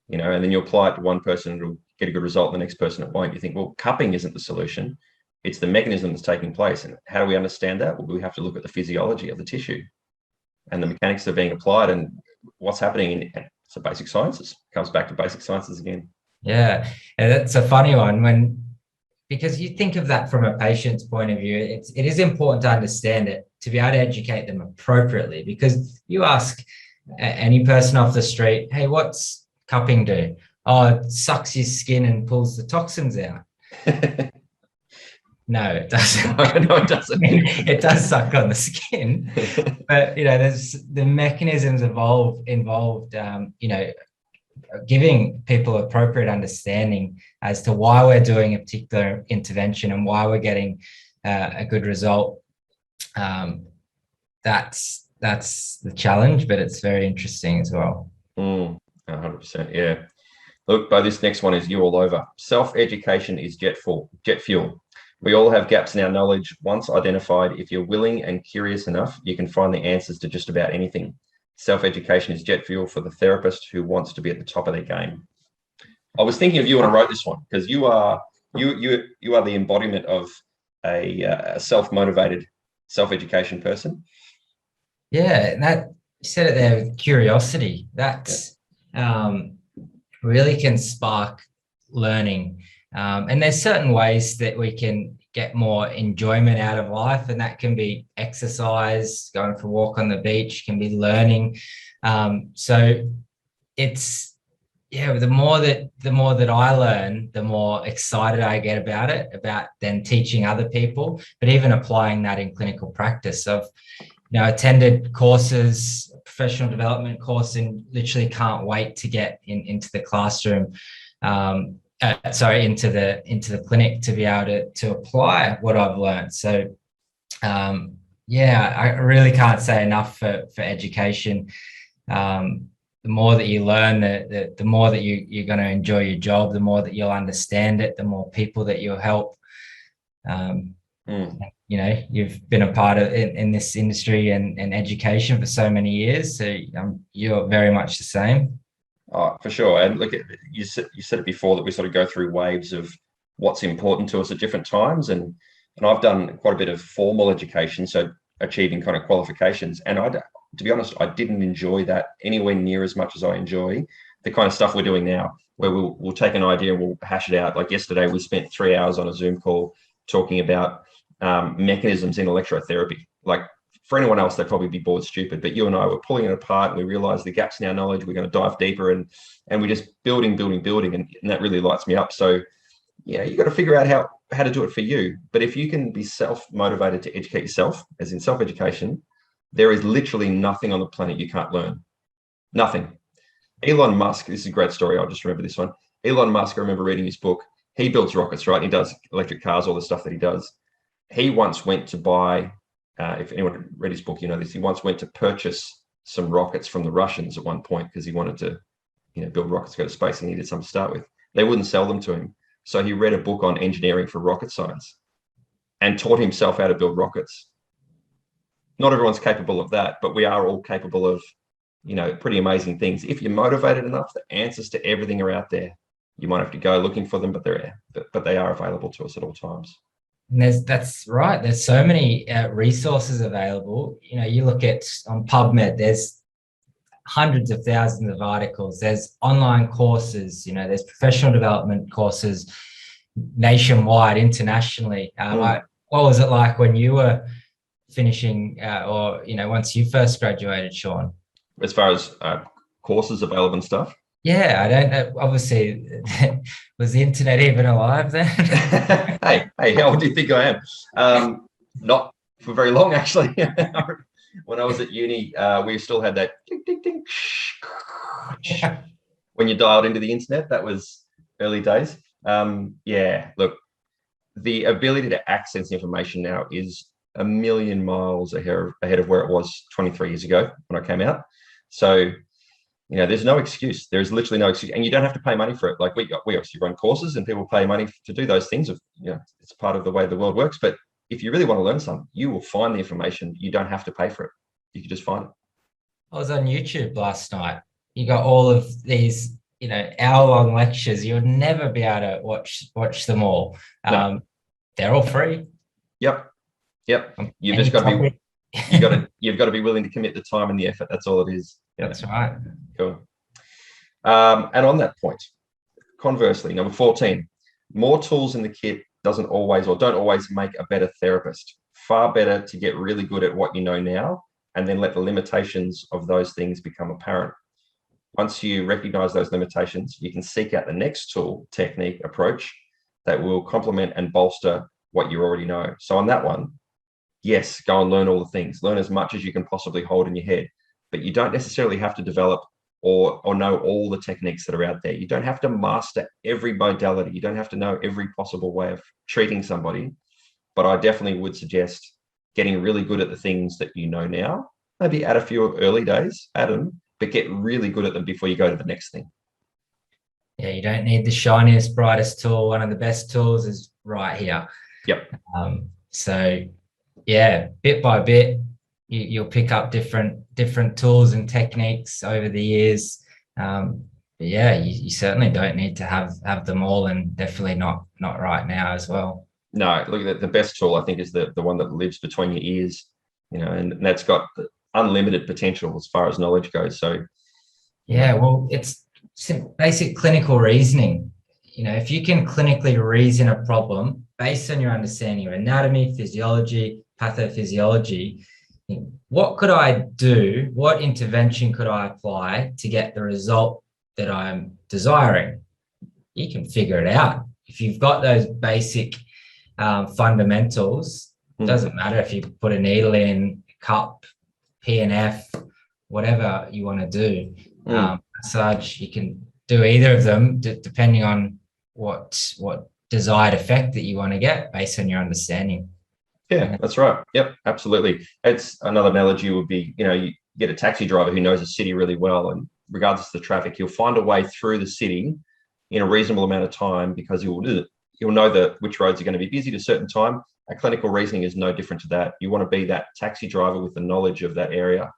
and then you apply it to one person, it'll get a good result, the next person it won't. You think, well, cupping isn't the solution. It's the mechanism that's taking place. And how do we understand that? Well, we have to look at the physiology of the tissue and the mechanics that are being applied and what's happening. So basic sciences comes back to basic sciences again. Yeah, and that's a funny one because you think of that from a patient's point of view. It is important to understand it, to be able to educate them appropriately, because you ask any person off the street, hey, what's cupping do? Oh, it sucks your skin and pulls the toxins out. No, it doesn't. No, it doesn't. It does suck on the skin, but there's the mechanisms involved. Giving people appropriate understanding as to why we're doing a particular intervention and why we're getting a good result. That's the challenge, but it's very interesting as well. 100%. Yeah. Look, but this next one is you all over. Self-education is jet fuel. We all have gaps in our knowledge. Once identified, if you're willing and curious enough, you can find the answers to just about anything. Self-education is jet fuel for the therapist who wants to be at the top of their game. I was thinking of you when I wrote this one, because you are the embodiment of a self-motivated, self-education person. Yeah, that you said it there with curiosity. That's really can spark learning. And there's certain ways that we can get more enjoyment out of life, and that can be exercise, going for a walk on the beach, can be learning. So it's the more that I learn, the more excited I get about then teaching other people, but even applying that in clinical practice. I've attended courses, professional development course, and literally can't wait to get into the classroom. Into the clinic to be able to apply what I've learned. So, I really can't say enough for education. The more that you learn, the more that you're going to enjoy your job, the more that you'll understand it, the more people that you'll help. You've been a part of in this industry and education for so many years, so you're very much the same. Oh, for sure. And look, you said it before that we sort of go through waves of what's important to us at different times. And I've done quite a bit of formal education, so achieving kind of qualifications. And to be honest, I didn't enjoy that anywhere near as much as I enjoy the kind of stuff we're doing now, where we'll take an idea and we'll hash it out. Like yesterday, we spent 3 hours on a Zoom call talking about mechanisms in electrotherapy. Like, for anyone else, they'd probably be bored stupid, but you and I were pulling it apart, and we realized the gaps in our knowledge. We're going to dive deeper, and we're just building, and that really lights me up. So, you got to figure out how to do it for you. But if you can be self-motivated to educate yourself, as in self-education, there is literally nothing on the planet you can't learn. Nothing. Elon Musk, this is a great story. I'll just remember this one. Elon Musk, I remember reading his book. He builds rockets, right? He does electric cars, all the stuff that he does. He once went to buy, if anyone read his book, you know this, he once went to purchase some rockets from the Russians at one point because he wanted to, build rockets, go to space, and he needed some to start with. They wouldn't sell them to him. So he read a book on engineering for rocket science and taught himself how to build rockets. Not everyone's capable of that, but we are all capable of, pretty amazing things. If you're motivated enough, the answers to everything are out there. You might have to go looking for them, but they are available to us at all times. And that's right. There's so many resources available. You look at on PubMed, there's hundreds of thousands of articles. There's online courses, there's professional development courses nationwide, internationally. What was it like when you were finishing or once you first graduated, Shaun? As far as courses available and stuff? Yeah, I don't know. Obviously, was the internet even alive then? hey, how old do you think I am? Not for very long, actually. When I was at uni, we still had that ding, ding, ding, when you dialed into the internet. That was early days. Yeah, look, the ability to access information now is a million miles ahead of where it was 23 years ago when I came out. So, there's no excuse. There's literally no excuse, and you don't have to pay money for it. Like we obviously run courses, and people pay money to do those things. It's part of the way the world works. But if you really want to learn something, you will find the information. You don't have to pay for it. You can just find it. I was on YouTube last night. You got all of these, hour-long lectures. You would never be able to watch them all. No. They're all free. Yep. You've just got to be. You've got to be willing to commit the time and the effort. That's all it is. That's right. Cool. And on that point, conversely, number 14, more tools in the kit don't always make a better therapist. Far better to get really good at what you know now and then let the limitations of those things become apparent. Once you recognize those limitations, you can seek out the next tool, technique, approach that will complement and bolster what you already know. So on that one, yes, go and learn all the things. Learn as much as you can possibly hold in your head, but you don't necessarily have to develop or know all the techniques that are out there. You don't have to master every modality. You don't have to know every possible way of treating somebody, but I definitely would suggest getting really good at the things that you know now. Maybe add a few early days, add them, but get really good at them before you go to the next thing. Yeah, you don't need the shiniest, brightest tool. One of the best tools is right here. Yep. So, yeah, bit by bit, you'll pick up different tools and techniques over the years. But yeah, you certainly don't need to have them all, and definitely not right now as well. No, look, the best tool I think is the one that lives between your ears, and that's got unlimited potential as far as knowledge goes. So, yeah, well, it's basic clinical reasoning. If you can clinically reason a problem based on your understanding of anatomy, physiology, pathophysiology, what could I do? What intervention could I apply to get the result that I'm desiring? You can figure it out. If you've got those basic fundamentals, doesn't matter if you put a needle in, cup, PNF, whatever you want to do. Massage, you can do either of them depending on what desired effect that you want to get based on your understanding. Yeah, that's right. Yep, absolutely. It's another analogy would be, you get a taxi driver who knows a city really well, and regardless of the traffic, he'll find a way through the city in a reasonable amount of time because he'll know which roads are going to be busy at a certain time. A clinical reasoning is no different to that. You want to be that taxi driver with the knowledge of that area,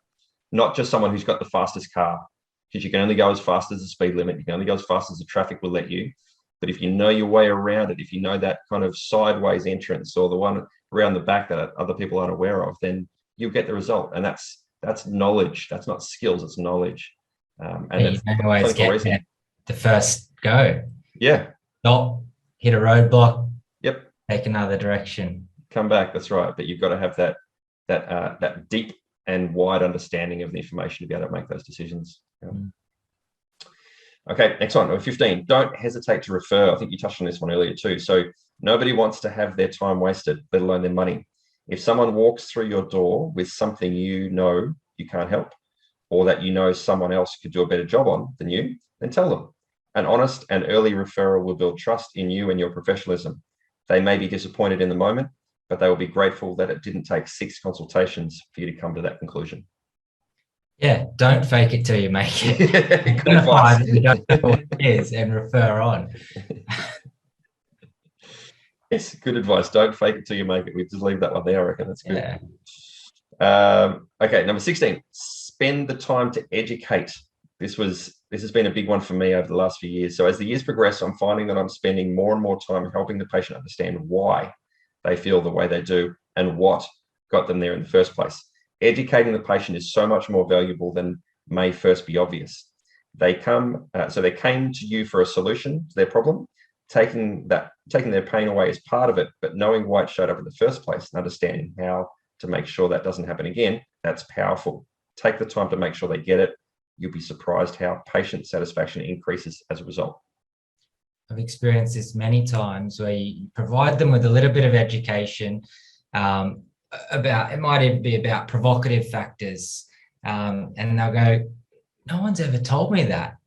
not just someone who's got the fastest car, because you can only go as fast as the speed limit. You can only go as fast as the traffic will let you. But if you know your way around it, if you know that kind of sideways entrance or the one around the back that other people aren't aware of, then you'll get the result. And that's knowledge. That's not skills, it's knowledge. And you don't always get there the first go. Yeah. Not hit a roadblock. Yep. Take another direction. Come back. That's right. But you've got to have that deep and wide understanding of the information to be able to make those decisions. Yeah. Okay, next one, number 15. Don't hesitate to refer. I think you touched on this one earlier too. So nobody wants to have their time wasted, let alone their money. If someone walks through your door with something you know you can't help, or that you know someone else could do a better job on than you, then tell them. An honest and early referral will build trust in you and your professionalism. They may be disappointed in the moment, but they will be grateful that it didn't take 6 consultations for you to come to that conclusion. Yeah, don't fake it till you make it. Good advice. You don't know what it is and refer on. Yes, good advice. Don't fake it till you make it. We just leave that one there. I reckon that's good. Yeah. Okay, number 16. Spend the time to educate. This has been a big one for me over the last few years. So as the years progress, I'm finding that I'm spending more and more time helping the patient understand why they feel the way they do and what got them there in the first place. Educating the patient is so much more valuable than may first be obvious. They came to you for a solution to their problem. Taking their pain away is part of it, but knowing why it showed up in the first place and understanding how to make sure that doesn't happen again, that's powerful. Take the time to make sure they get it. You'll be surprised how patient satisfaction increases as a result. I've experienced this many times where you provide them with a little bit of education it might even be about provocative factors, and they'll go, no one's ever told me that.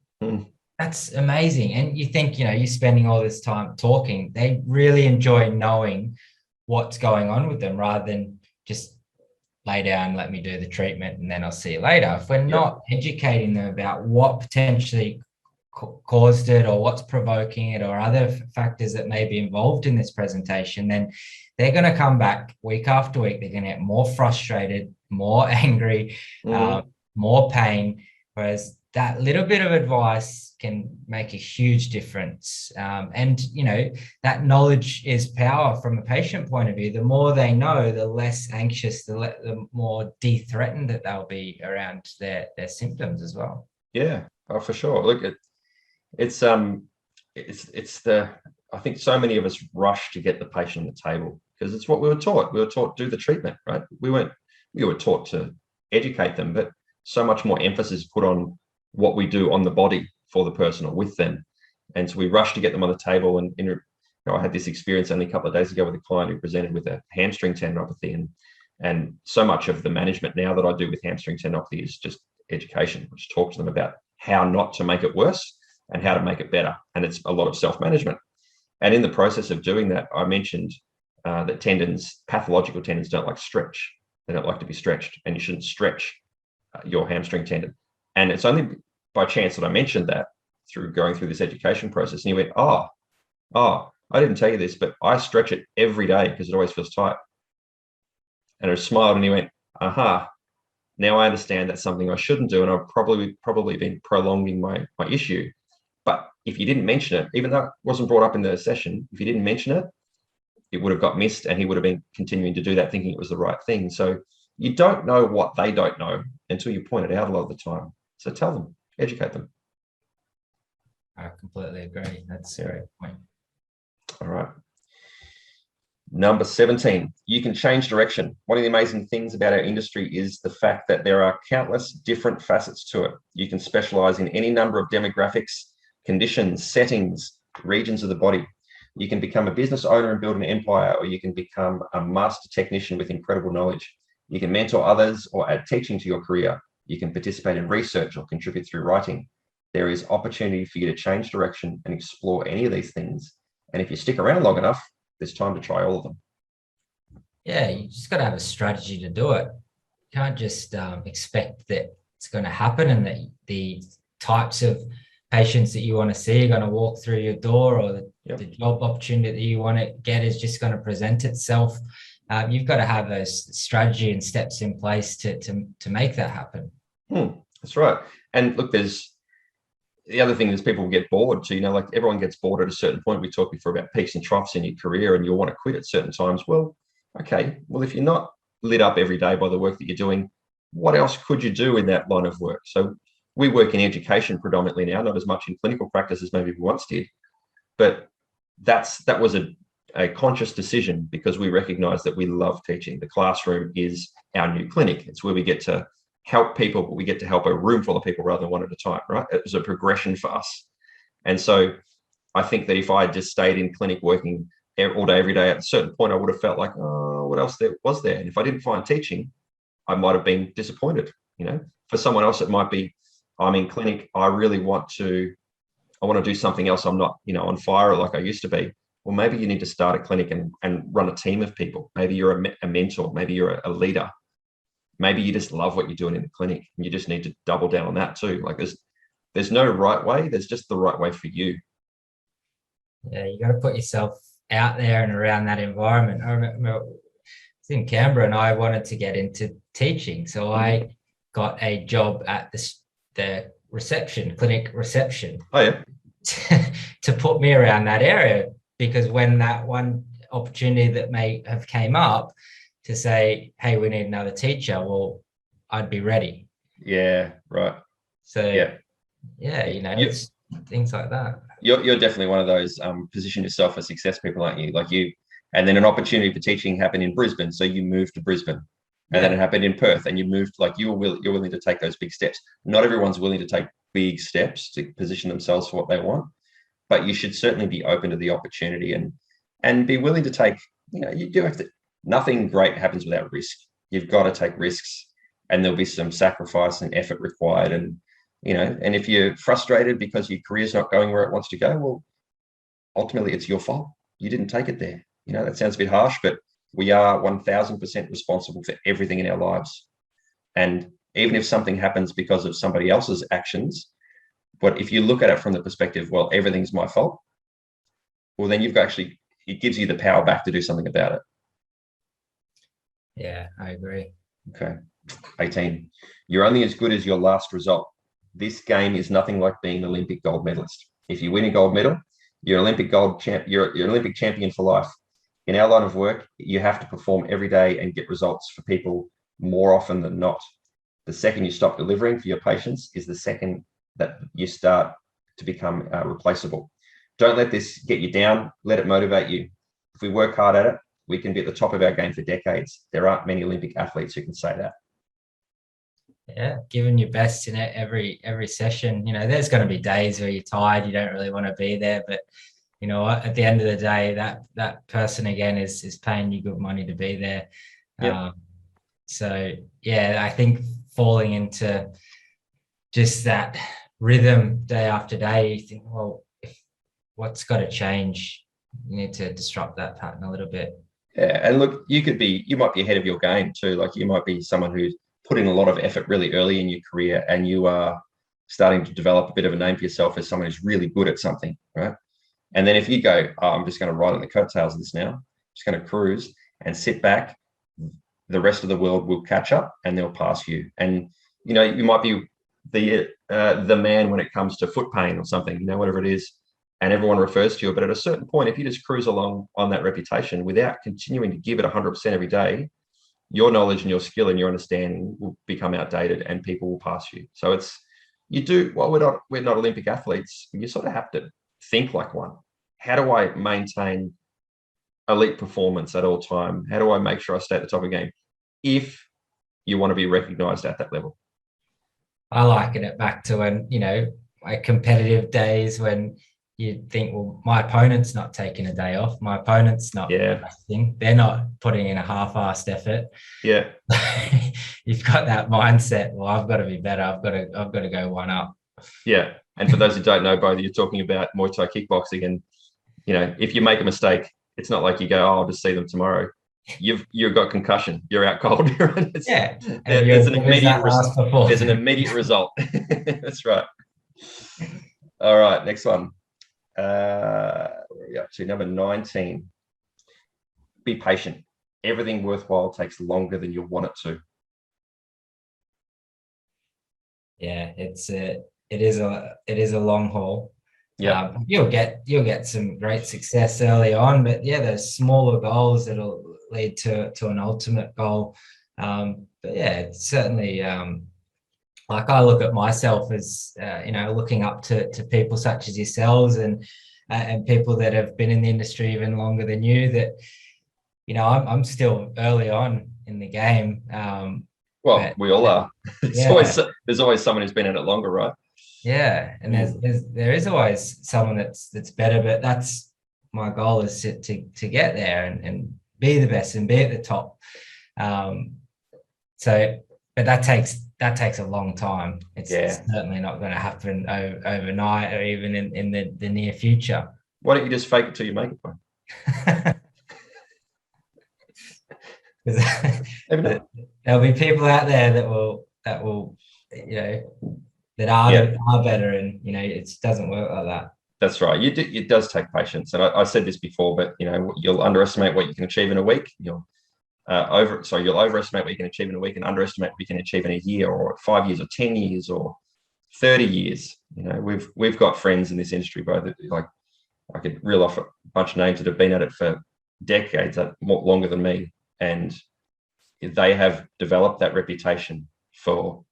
That's amazing. And you think, you're spending all this time talking. They really enjoy knowing what's going on with them rather than just lay down, let me do the treatment, and then I'll see you later. If we're not educating them about what potentially caused it or what's provoking it or other factors that may be involved in this presentation, then they're going to come back week after week. They're going to get more frustrated, more angry, more pain, whereas that little bit of advice can make a huge difference. And that knowledge is power from a patient point of view. The more they know, the less anxious, the more de-threatened that they'll be around their symptoms as well. Yeah, for sure. Look, I think so many of us rush to get the patient on the table because it's what we were taught. We were taught to do the treatment, right? We were taught to educate them, but so much more emphasis is put on what we do on the body for the person or with them. And so we rush to get them on the table. And I had this experience only a couple of days ago with a client who presented with a hamstring tendinopathy. And so much of the management now that I do with hamstring tendinopathy is just education, which talk to them about how not to make it worse and how to make it better. And it's a lot of self-management. And in the process of doing that, I mentioned that pathological tendons don't like stretch. They don't like to be stretched, and you shouldn't stretch your hamstring tendon. And it's only by chance that I mentioned that through going through this education process. And he went, oh, I didn't tell you this, but I stretch it every day because it always feels tight. And I smiled and he went, aha, now I understand that's something I shouldn't do. And I've probably been prolonging my issue. But if you didn't mention it, even though it wasn't brought up in the session, if you didn't mention it, it would have got missed and he would have been continuing to do that thinking it was the right thing. So you don't know what they don't know until you point it out a lot of the time. So tell them, educate them. I completely agree. That's a great point. All right. Number 17, you can change direction. One of the amazing things about our industry is the fact that there are countless different facets to it. You can specialize in any number of demographics, conditions, settings, regions of the body. You can become a business owner and build an empire, or you can become a master technician with incredible knowledge. You can mentor others or add teaching to your career. You can participate in research or contribute through writing. There is opportunity for you to change direction and explore any of these things. And if you stick around long enough, there's time to try all of them. Yeah, you just got to have a strategy to do it. You can't just expect that it's going to happen and that the types of patients that you want to see are going to walk through your door, or the job opportunity that you want to get is just going to present itself. You've got to have a strategy and steps in place to make that happen. That's right. And look, the other thing is people get bored too. Like everyone gets bored at a certain point. We talked before about peaks and troughs in your career, and you'll want to quit at certain times. Well, okay. Well, if you're not lit up every day by the work that you're doing, what else could you do in that line of work? So we work in education predominantly now, not as much in clinical practice as maybe we once did. But that was a conscious decision because we recognize that we love teaching. The classroom is our new clinic. It's where we get to help people, but we get to help a room full of people rather than one at a time, right? It was a progression for us. And so I think that if I had just stayed in clinic working all day, every day, at a certain point, I would have felt like, oh, what else was there? And if I didn't find teaching, I might have been disappointed. For someone else, it might be, I'm in clinic, I want to do something else. I'm not, on fire like I used to be. Well, maybe you need to start a clinic and run a team of people. Maybe you're a mentor. Maybe you're a leader. Maybe you just love what you're doing in the clinic, and you just need to double down on that too. Like there's no right way. There's just the right way for you. Yeah, you got to put yourself out there and around that environment. I remember I was in Canberra and I wanted to get into teaching. So I got a job at the clinic reception. Oh, yeah. To put me around that area, because when that one opportunity that may have came up to say, hey, we need another teacher, well, I'd be ready. Yeah, right. So yeah, it's things like that. You're definitely one of those position yourself for success people, aren't you? Like you, and then an opportunity for teaching happened in Brisbane, so you moved to Brisbane, and then it happened in Perth, and you moved. Like you're willing to take those big steps. Not everyone's willing to take big steps to position themselves for what they want, but you should certainly be open to the opportunity and be willing to take. You do have to. Nothing great happens without risk. You've got to take risks, and there'll be some sacrifice and effort required, and if you're frustrated because your career's not going where it wants to go, well, ultimately it's your fault. You didn't take it there. That sounds a bit harsh, but we are 1000% responsible for everything in our lives. And even if something happens because of somebody else's actions, but if you look at it from the perspective, well, everything's my fault, well, then it gives you the power back to do something about it. Yeah, I agree. Okay. 18. You're only as good as your last result. This game is nothing like being an Olympic gold medalist. If you win a gold medal, you're an Olympic you're an Olympic champion for life. In our line of work, you have to perform every day and get results for people more often than not. The second you stop delivering for your patients is the second that you start to become replaceable. Don't let this get you down. Let it motivate you. If we work hard at it, we can be at the top of our game for decades. There aren't many Olympic athletes who can say that. Yeah, giving your best in it every session. There's going to be days where you're tired, you don't really want to be there, but at the end of the day, that person again is paying you good money to be there. Yep. So yeah, I think falling into just that rhythm day after day, you think, well, what's got to change? You need to disrupt that pattern a little bit. Yeah, and look, you might be ahead of your game too. Like you might be someone who's putting a lot of effort really early in your career, and you are starting to develop a bit of a name for yourself as someone who's really good at something, right? And then if you go, I'm just going to ride on the coattails of this now, just going to cruise and sit back, the rest of the world will catch up and they'll pass you. And you might be the man when it comes to foot pain or something, whatever it is, and everyone refers to you. But at a certain point, if you just cruise along on that reputation without continuing to give it 100% every day, your knowledge and your skill and your understanding will become outdated and people will pass you. So while we're not Olympic athletes, you sort of have to think like one. How do I maintain elite performance at all time? How do I make sure I stay at the top of the game if you want to be recognized at that level? I liken it back to when, my competitive days when you think, well, my opponent's not taking a day off. My opponent's not resting. They're not putting in a half-assed effort. Yeah. You've got that mindset. Well, I've got to be better. I've got to go one up. Yeah. And for those who don't know, Bo, you're talking about Muay Thai kickboxing. And, if you make a mistake, it's not like you go, I'll just see them tomorrow. You've got concussion. You're out cold. There's an immediate result. That's right. All right. Next one. Where are we up to? Number 19. Be patient. Everything worthwhile takes longer than you want it to. Yeah, it is a long haul. Yeah, you'll get some great success early on, but yeah, there's smaller goals that'll lead to an ultimate goal. But yeah, it's certainly like I look at myself as looking up to people such as yourselves and people that have been in the industry even longer than you. That I'm still early on in the game. Well, we all are. There's always someone who's been in it longer, right? Yeah, and there is always someone that's better, but that's my goal is to get there and be the best and be at the top. But that that takes a long time. It's Yeah. certainly not going to happen overnight or even in the near future. Why don't you just fake it till you make it, bro? There'll be people out there that will, you know, that are better, and you know, it doesn't work like that. That's right. It does take patience, and I said this before, but you know, you'll underestimate what you can achieve in a week. You'll overestimate what you can achieve in a week and underestimate what you can achieve in a year, or 5 years, or 10 years, or 30 years. You know, we've got friends in this industry, bro, that, like, I could reel off a bunch of names that have been at it for decades, longer than me, and they have developed that reputation for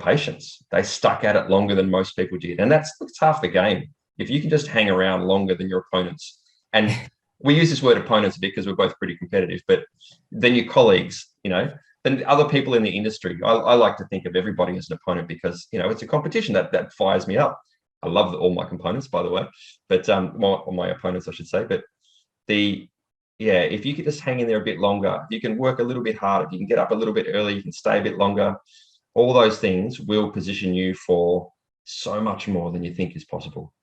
patience. They stuck at it longer than most people did, and that's half the game. If you can just hang around longer than your opponents, and we use this word opponents because we're both pretty competitive, but then your colleagues, you know, then other people in the industry. I like to think of everybody as an opponent because, you know, it's a competition that fires me up. I love all my components, by the way, but my opponents, I should say. But if you could just hang in there a bit longer, you can work a little bit harder, you can get up a little bit early, you can stay a bit longer. All those things will position you for so much more than you think is possible.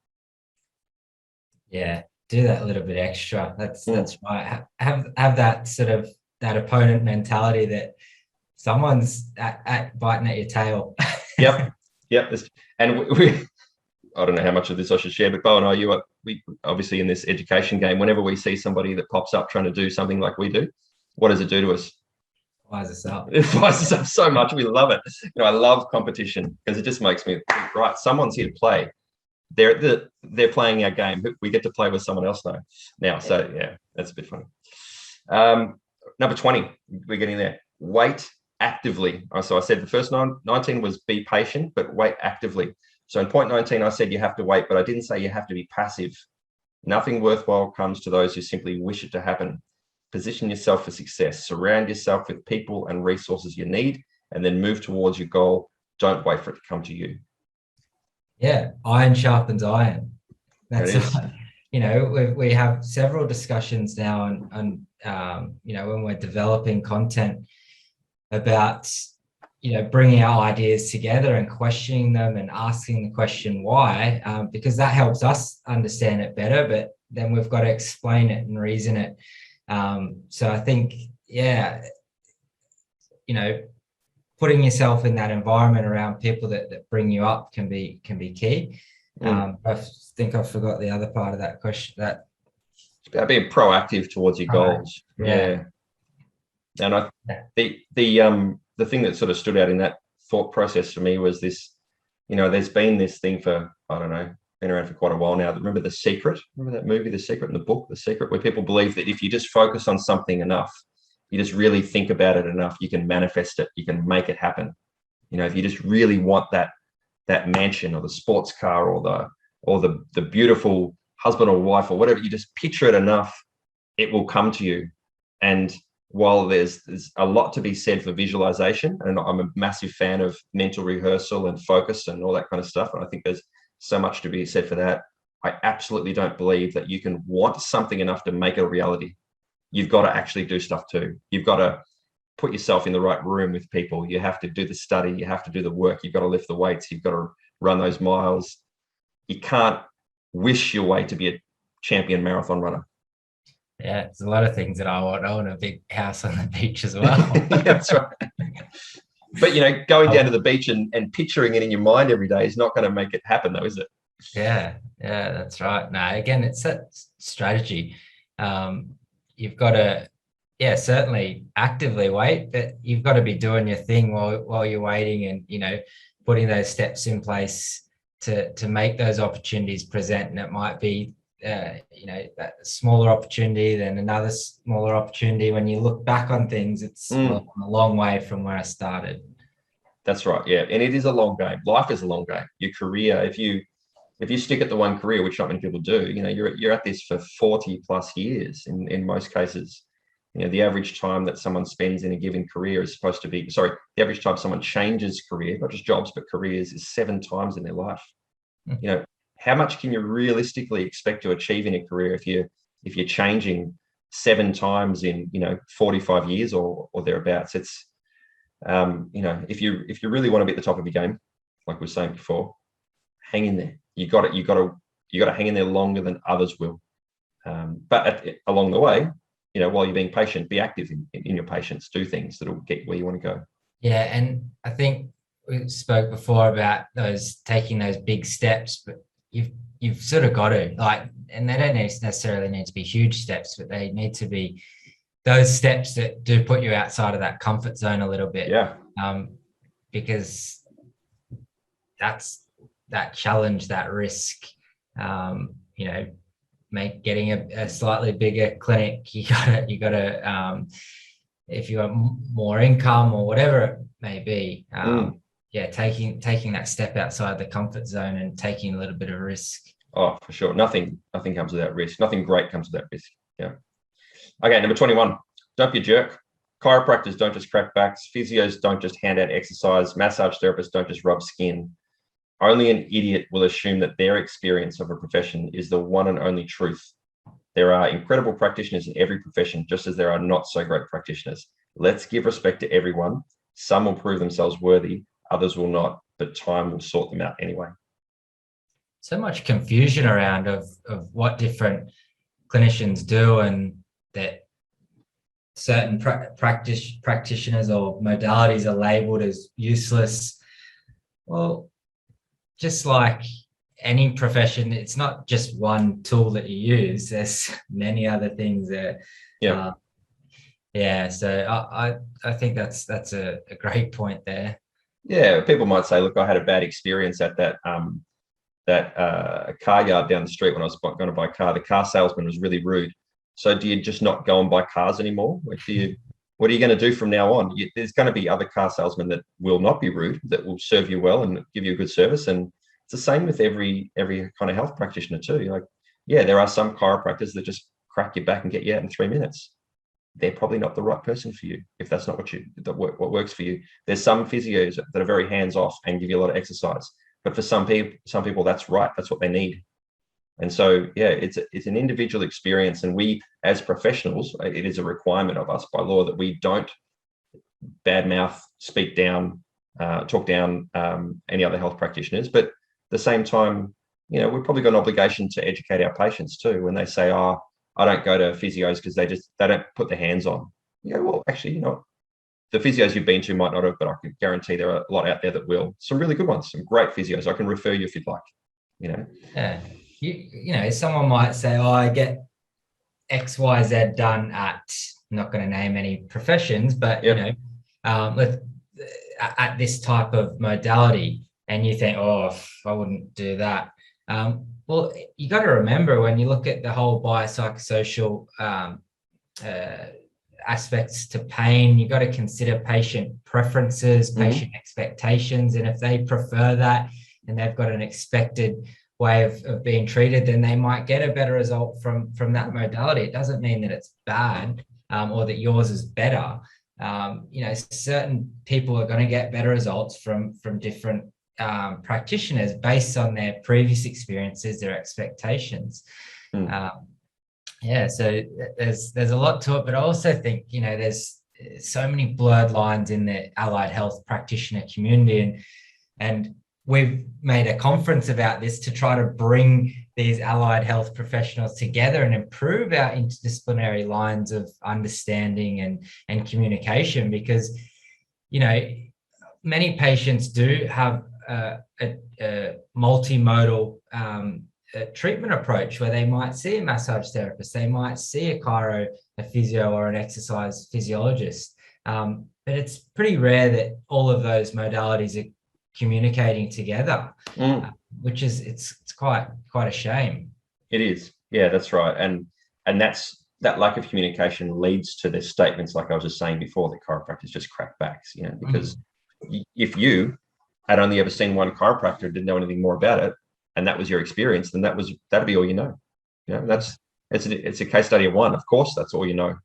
Yeah, do that little bit extra. That's right. Have that sort of that opponent mentality that someone's at biting at your tail. Yep. And we I don't know how much of this I should share, but Bo and I, we obviously in this education game, whenever we see somebody that pops up trying to do something like we do, what does it do to us? Fires us up. It fires us up so much. We love it. You know, I love competition because it just makes me think, right, someone's here to play. They're playing our game. We get to play with someone else now. So yeah, that's a bit funny. Number 20, we're getting there. Wait actively. So I said the first 19 was be patient, but wait actively. So in point 19, I said you have to wait, but I didn't say you have to be passive. Nothing worthwhile comes to those who simply wish it to happen. Position yourself for success. Surround yourself with people and resources you need, and then move towards your goal. Don't wait for it to come to you. Yeah, iron sharpens iron. That's you know, we have several discussions now on you know, when we're developing content about, you know, bringing our ideas together and questioning them and asking the question why, because that helps us understand it better, but then we've got to explain it and reason it. So I think, yeah, you know, putting yourself in that environment around people that bring you up can be key. I think I forgot the other part of that question. That it's about being proactive towards your goals. Yeah. And the thing that sort of stood out in that thought process for me was this, you know, there's been this thing for, I don't know, been around for quite a while now. Remember The Secret? Remember that movie, The Secret, and the book, The Secret, where people believe that if you just focus on something enough, you just really think about it enough, you can manifest it, you can make it happen. You know, if you just really want that mansion or the sports car or the beautiful husband or wife or whatever, you just picture it enough, it will come to you. And while there's a lot to be said for visualization, and I'm a massive fan of mental rehearsal and focus and all that kind of stuff, and I think there's so much to be said for that, I absolutely don't believe that you can want something enough to make it a reality. You've got to actually do stuff too. You've got to put yourself in the right room with people. You have to do the study. You have to do the work. You've got to lift the weights. You've got to run those miles. You can't wish your way to be a champion marathon runner. Yeah, there's a lot of things that I want. I want a big house on the beach as well. Yeah, that's right. But, you know, going down to the beach and picturing it in your mind every day is not going to make it happen, though, is it? Yeah, that's right. No, again, it's that strategy. You've got to, certainly actively wait, but you've got to be doing your thing while you're waiting, and, you know, putting those steps in place to make those opportunities present. And it might be, you know, that smaller opportunity, then another smaller opportunity. When you look back on things, it's a long way from where I started. That's right. Yeah. And it is a long game. Life is a long game. Your career, if you stick at the one career, which not many people do, you know, you're at this for 40 plus years in most cases. You know, the average time that someone spends in a given career is supposed to be, the average time someone changes career, not just jobs, but careers, is 7 times in their life. You know, how much can you realistically expect to achieve in a career if you're changing 7 times in, you know, 45 years or thereabouts? If you really want to be at the top of your game, like we were saying before, hang in there. You got to hang in there longer than others will. But along the way, while you're being patient, be active in your patients. Do things that'll get where you want to go. Yeah, and I think we spoke before about taking those big steps, but you've sort of got to, and they don't necessarily need to be huge steps, but they need to be those steps that do put you outside of that comfort zone a little bit. Yeah. Because that's that challenge, that risk. Getting a slightly bigger clinic, you gotta if you want more income or whatever it may be, taking that step outside the comfort zone and taking a little bit of risk. Oh, for sure. Nothing comes without risk. Nothing great comes without risk. Yeah. Okay, number 21. Don't be a jerk. Chiropractors don't just crack backs. Physios don't just hand out exercise. Massage therapists don't just rub skin. Only an idiot will assume that their experience of a profession is the one and only truth. There are incredible practitioners in every profession, just as there are not so great practitioners. Let's give respect to everyone. Some will prove themselves worthy, others will not, but time will sort them out anyway. So much confusion around of what different clinicians do, and that certain practitioners or modalities are labeled as useless. Well, just like any profession, it's not just one tool that you use. There's many other things that. So I think that's a great point there. Yeah, people might say, look, I had a bad experience at that car yard down the street when I was going to buy a car. The car salesman was really rude. So do you just not go and buy cars anymore? What are you going to do from now on? There's going to be other car salesmen that will not be rude, that will serve you well and give you a good service. And it's the same with every kind of health practitioner too. There are some chiropractors that just crack your back and get you out in 3 minutes. They're probably not the right person for you if that's not what works for you. There's some physios that are very hands off and give you a lot of exercise, but for some people that's right. That's what they need. And so, it's an individual experience, and we as professionals, it is a requirement of us by law that we don't badmouth, speak down, talk down any other health practitioners. But at the same time, we've probably got an obligation to educate our patients too when they say, "Oh, I don't go to physios because they don't put their hands on." Well, actually, the physios you've been to might not have, but I can guarantee there are a lot out there that will. Some really good ones, some great physios. I can refer you if you'd like. Yeah. Someone might say, "Oh, I get XYZ done at," I'm not going to name any professions, but at this type of modality, and you think, "Oh, I wouldn't do that." Well, you got to remember, when you look at the whole biopsychosocial aspects to pain, you got to consider patient preferences, patient expectations, and if they prefer that and they've got an expected way of being treated, then they might get a better result from that modality. It doesn't mean that it's bad or that yours is better. Certain people are going to get better results from different practitioners based on their previous experiences, their expectations. So there's a lot to it, but I also think there's so many blurred lines in the allied health practitioner community, and we've made a conference about this to try to bring these allied health professionals together and improve our interdisciplinary lines of understanding and communication, because many patients do have a multimodal treatment approach where they might see a massage therapist, they might see a chiro, a physio, or an exercise physiologist. But it's pretty rare that all of those modalities are communicating together, which is it's quite a shame. It is. Yeah, that's right. And that lack of communication leads to the statements like I was just saying before, that chiropractors just crack backs, because if you had only ever seen one chiropractor, didn't know anything more about it, and that was your experience, then that'd be all you know. It's a case study of one. Of course, that's all you know.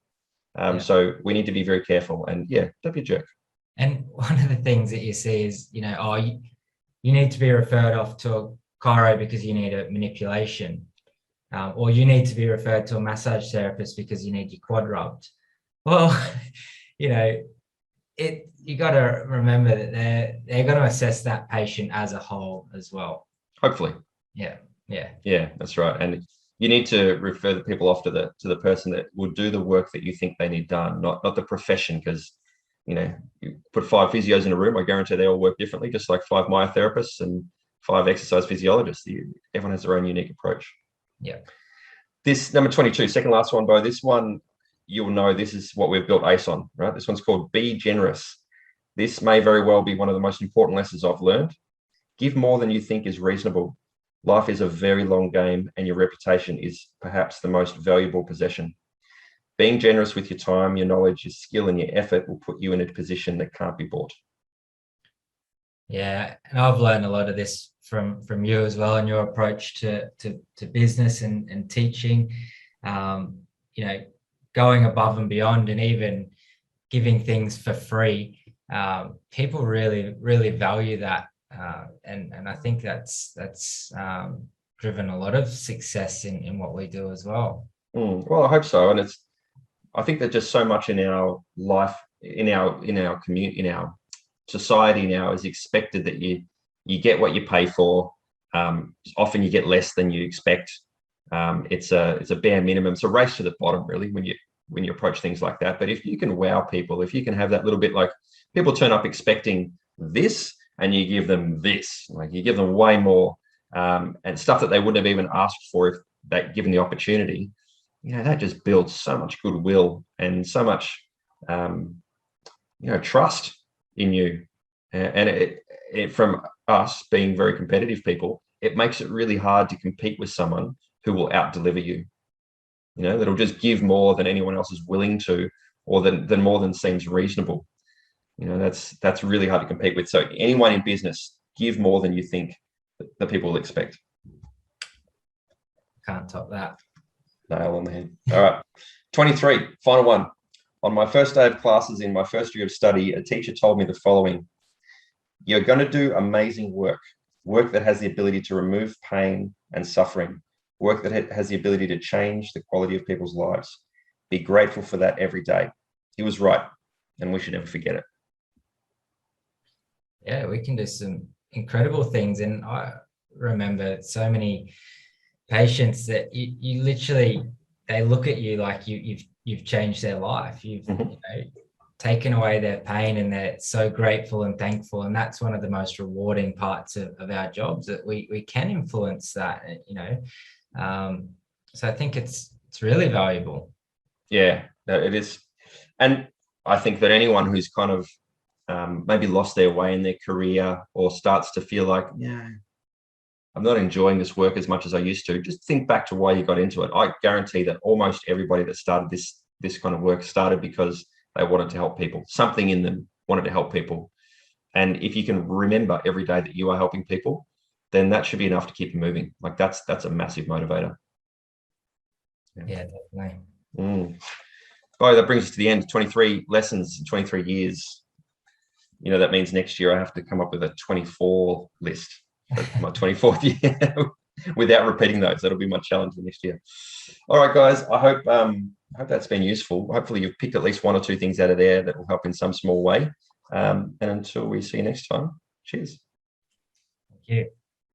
So we need to be very careful, and don't be a jerk. And one of the things that you see is, you need to be referred off to a chiro because you need a manipulation, or you need to be referred to a massage therapist because you need your quad rubbed. Well, you got to remember that they're going to assess that patient as a whole as well. Hopefully. Yeah, that's right. And you need to refer the people off to the person that will do the work that you think they need done, not the profession. Because you put 5 physios in a room, I guarantee they all work differently, just like 5 myotherapists and 5 exercise physiologists. Everyone has their own unique approach. Yeah. This number 22, second last one, Bo. This one, you'll know this is what we've built ACE on, right? This one's called Be Generous. This may very well be one of the most important lessons I've learned. Give more than you think is reasonable. Life is a very long game, and your reputation is perhaps the most valuable possession. Being generous with your time, your knowledge, your skill, and your effort will put you in a position that can't be bought. Yeah, and I've learned a lot of this from you as well, and your approach to business and teaching. Going above and beyond, and even giving things for free. People really value that, and I think that's driven a lot of success in what we do as well. Well, I hope so, and I think that just so much in our life, in our community, in our society now, is expected that you get what you pay for. Often you get less than you expect. It's a bare minimum. It's a race to the bottom, really, when you approach things like that. But if you can wow people, if you can have that little bit, like people turn up expecting this, and you give them this, like you give them way more, and stuff that they wouldn't have even asked for if they given the opportunity. That just builds so much goodwill and so much, trust in you. And it from us being very competitive people, it makes it really hard to compete with someone who will out deliver you. That'll just give more than anyone else is willing to, or than more than seems reasonable. That's really hard to compete with. So anyone in business, give more than you think that people will expect. Can't top that. Nail on the head. All right. 23, final one. On my first day of classes in my first year of study, a teacher told me the following: you're going to do amazing work that has the ability to remove pain and suffering, work that has the ability to change the quality of people's lives. Be grateful for that every day. He was right, and we should never forget it. Yeah, we can do some incredible things. And I remember so many patients that you literally, they look at you like you've changed their life. You've taken away their pain, and they're so grateful and thankful. And that's one of the most rewarding parts of our jobs, that we can influence that. So I think it's really valuable. Yeah, it is. And I think that anyone who's kind of maybe lost their way in their career, or starts to feel like, I'm not enjoying this work as much as I used to, just think back to why you got into it. I guarantee that almost everybody that started this kind of work started because they wanted to help people. Something in them wanted to help people. And if you can remember every day that you are helping people, then that should be enough to keep you moving. Like that's a massive motivator. Yeah, definitely. Oh, that brings us to the end. 23 lessons in 23 years. That means next year I have to come up with a 24 list for my 24th year without repeating those. That'll be my challenge for next year. All right, guys. I hope that's been useful. Hopefully you've picked at least 1 or 2 things out of there that will help in some small way. And until we see you next time, cheers. Thank you.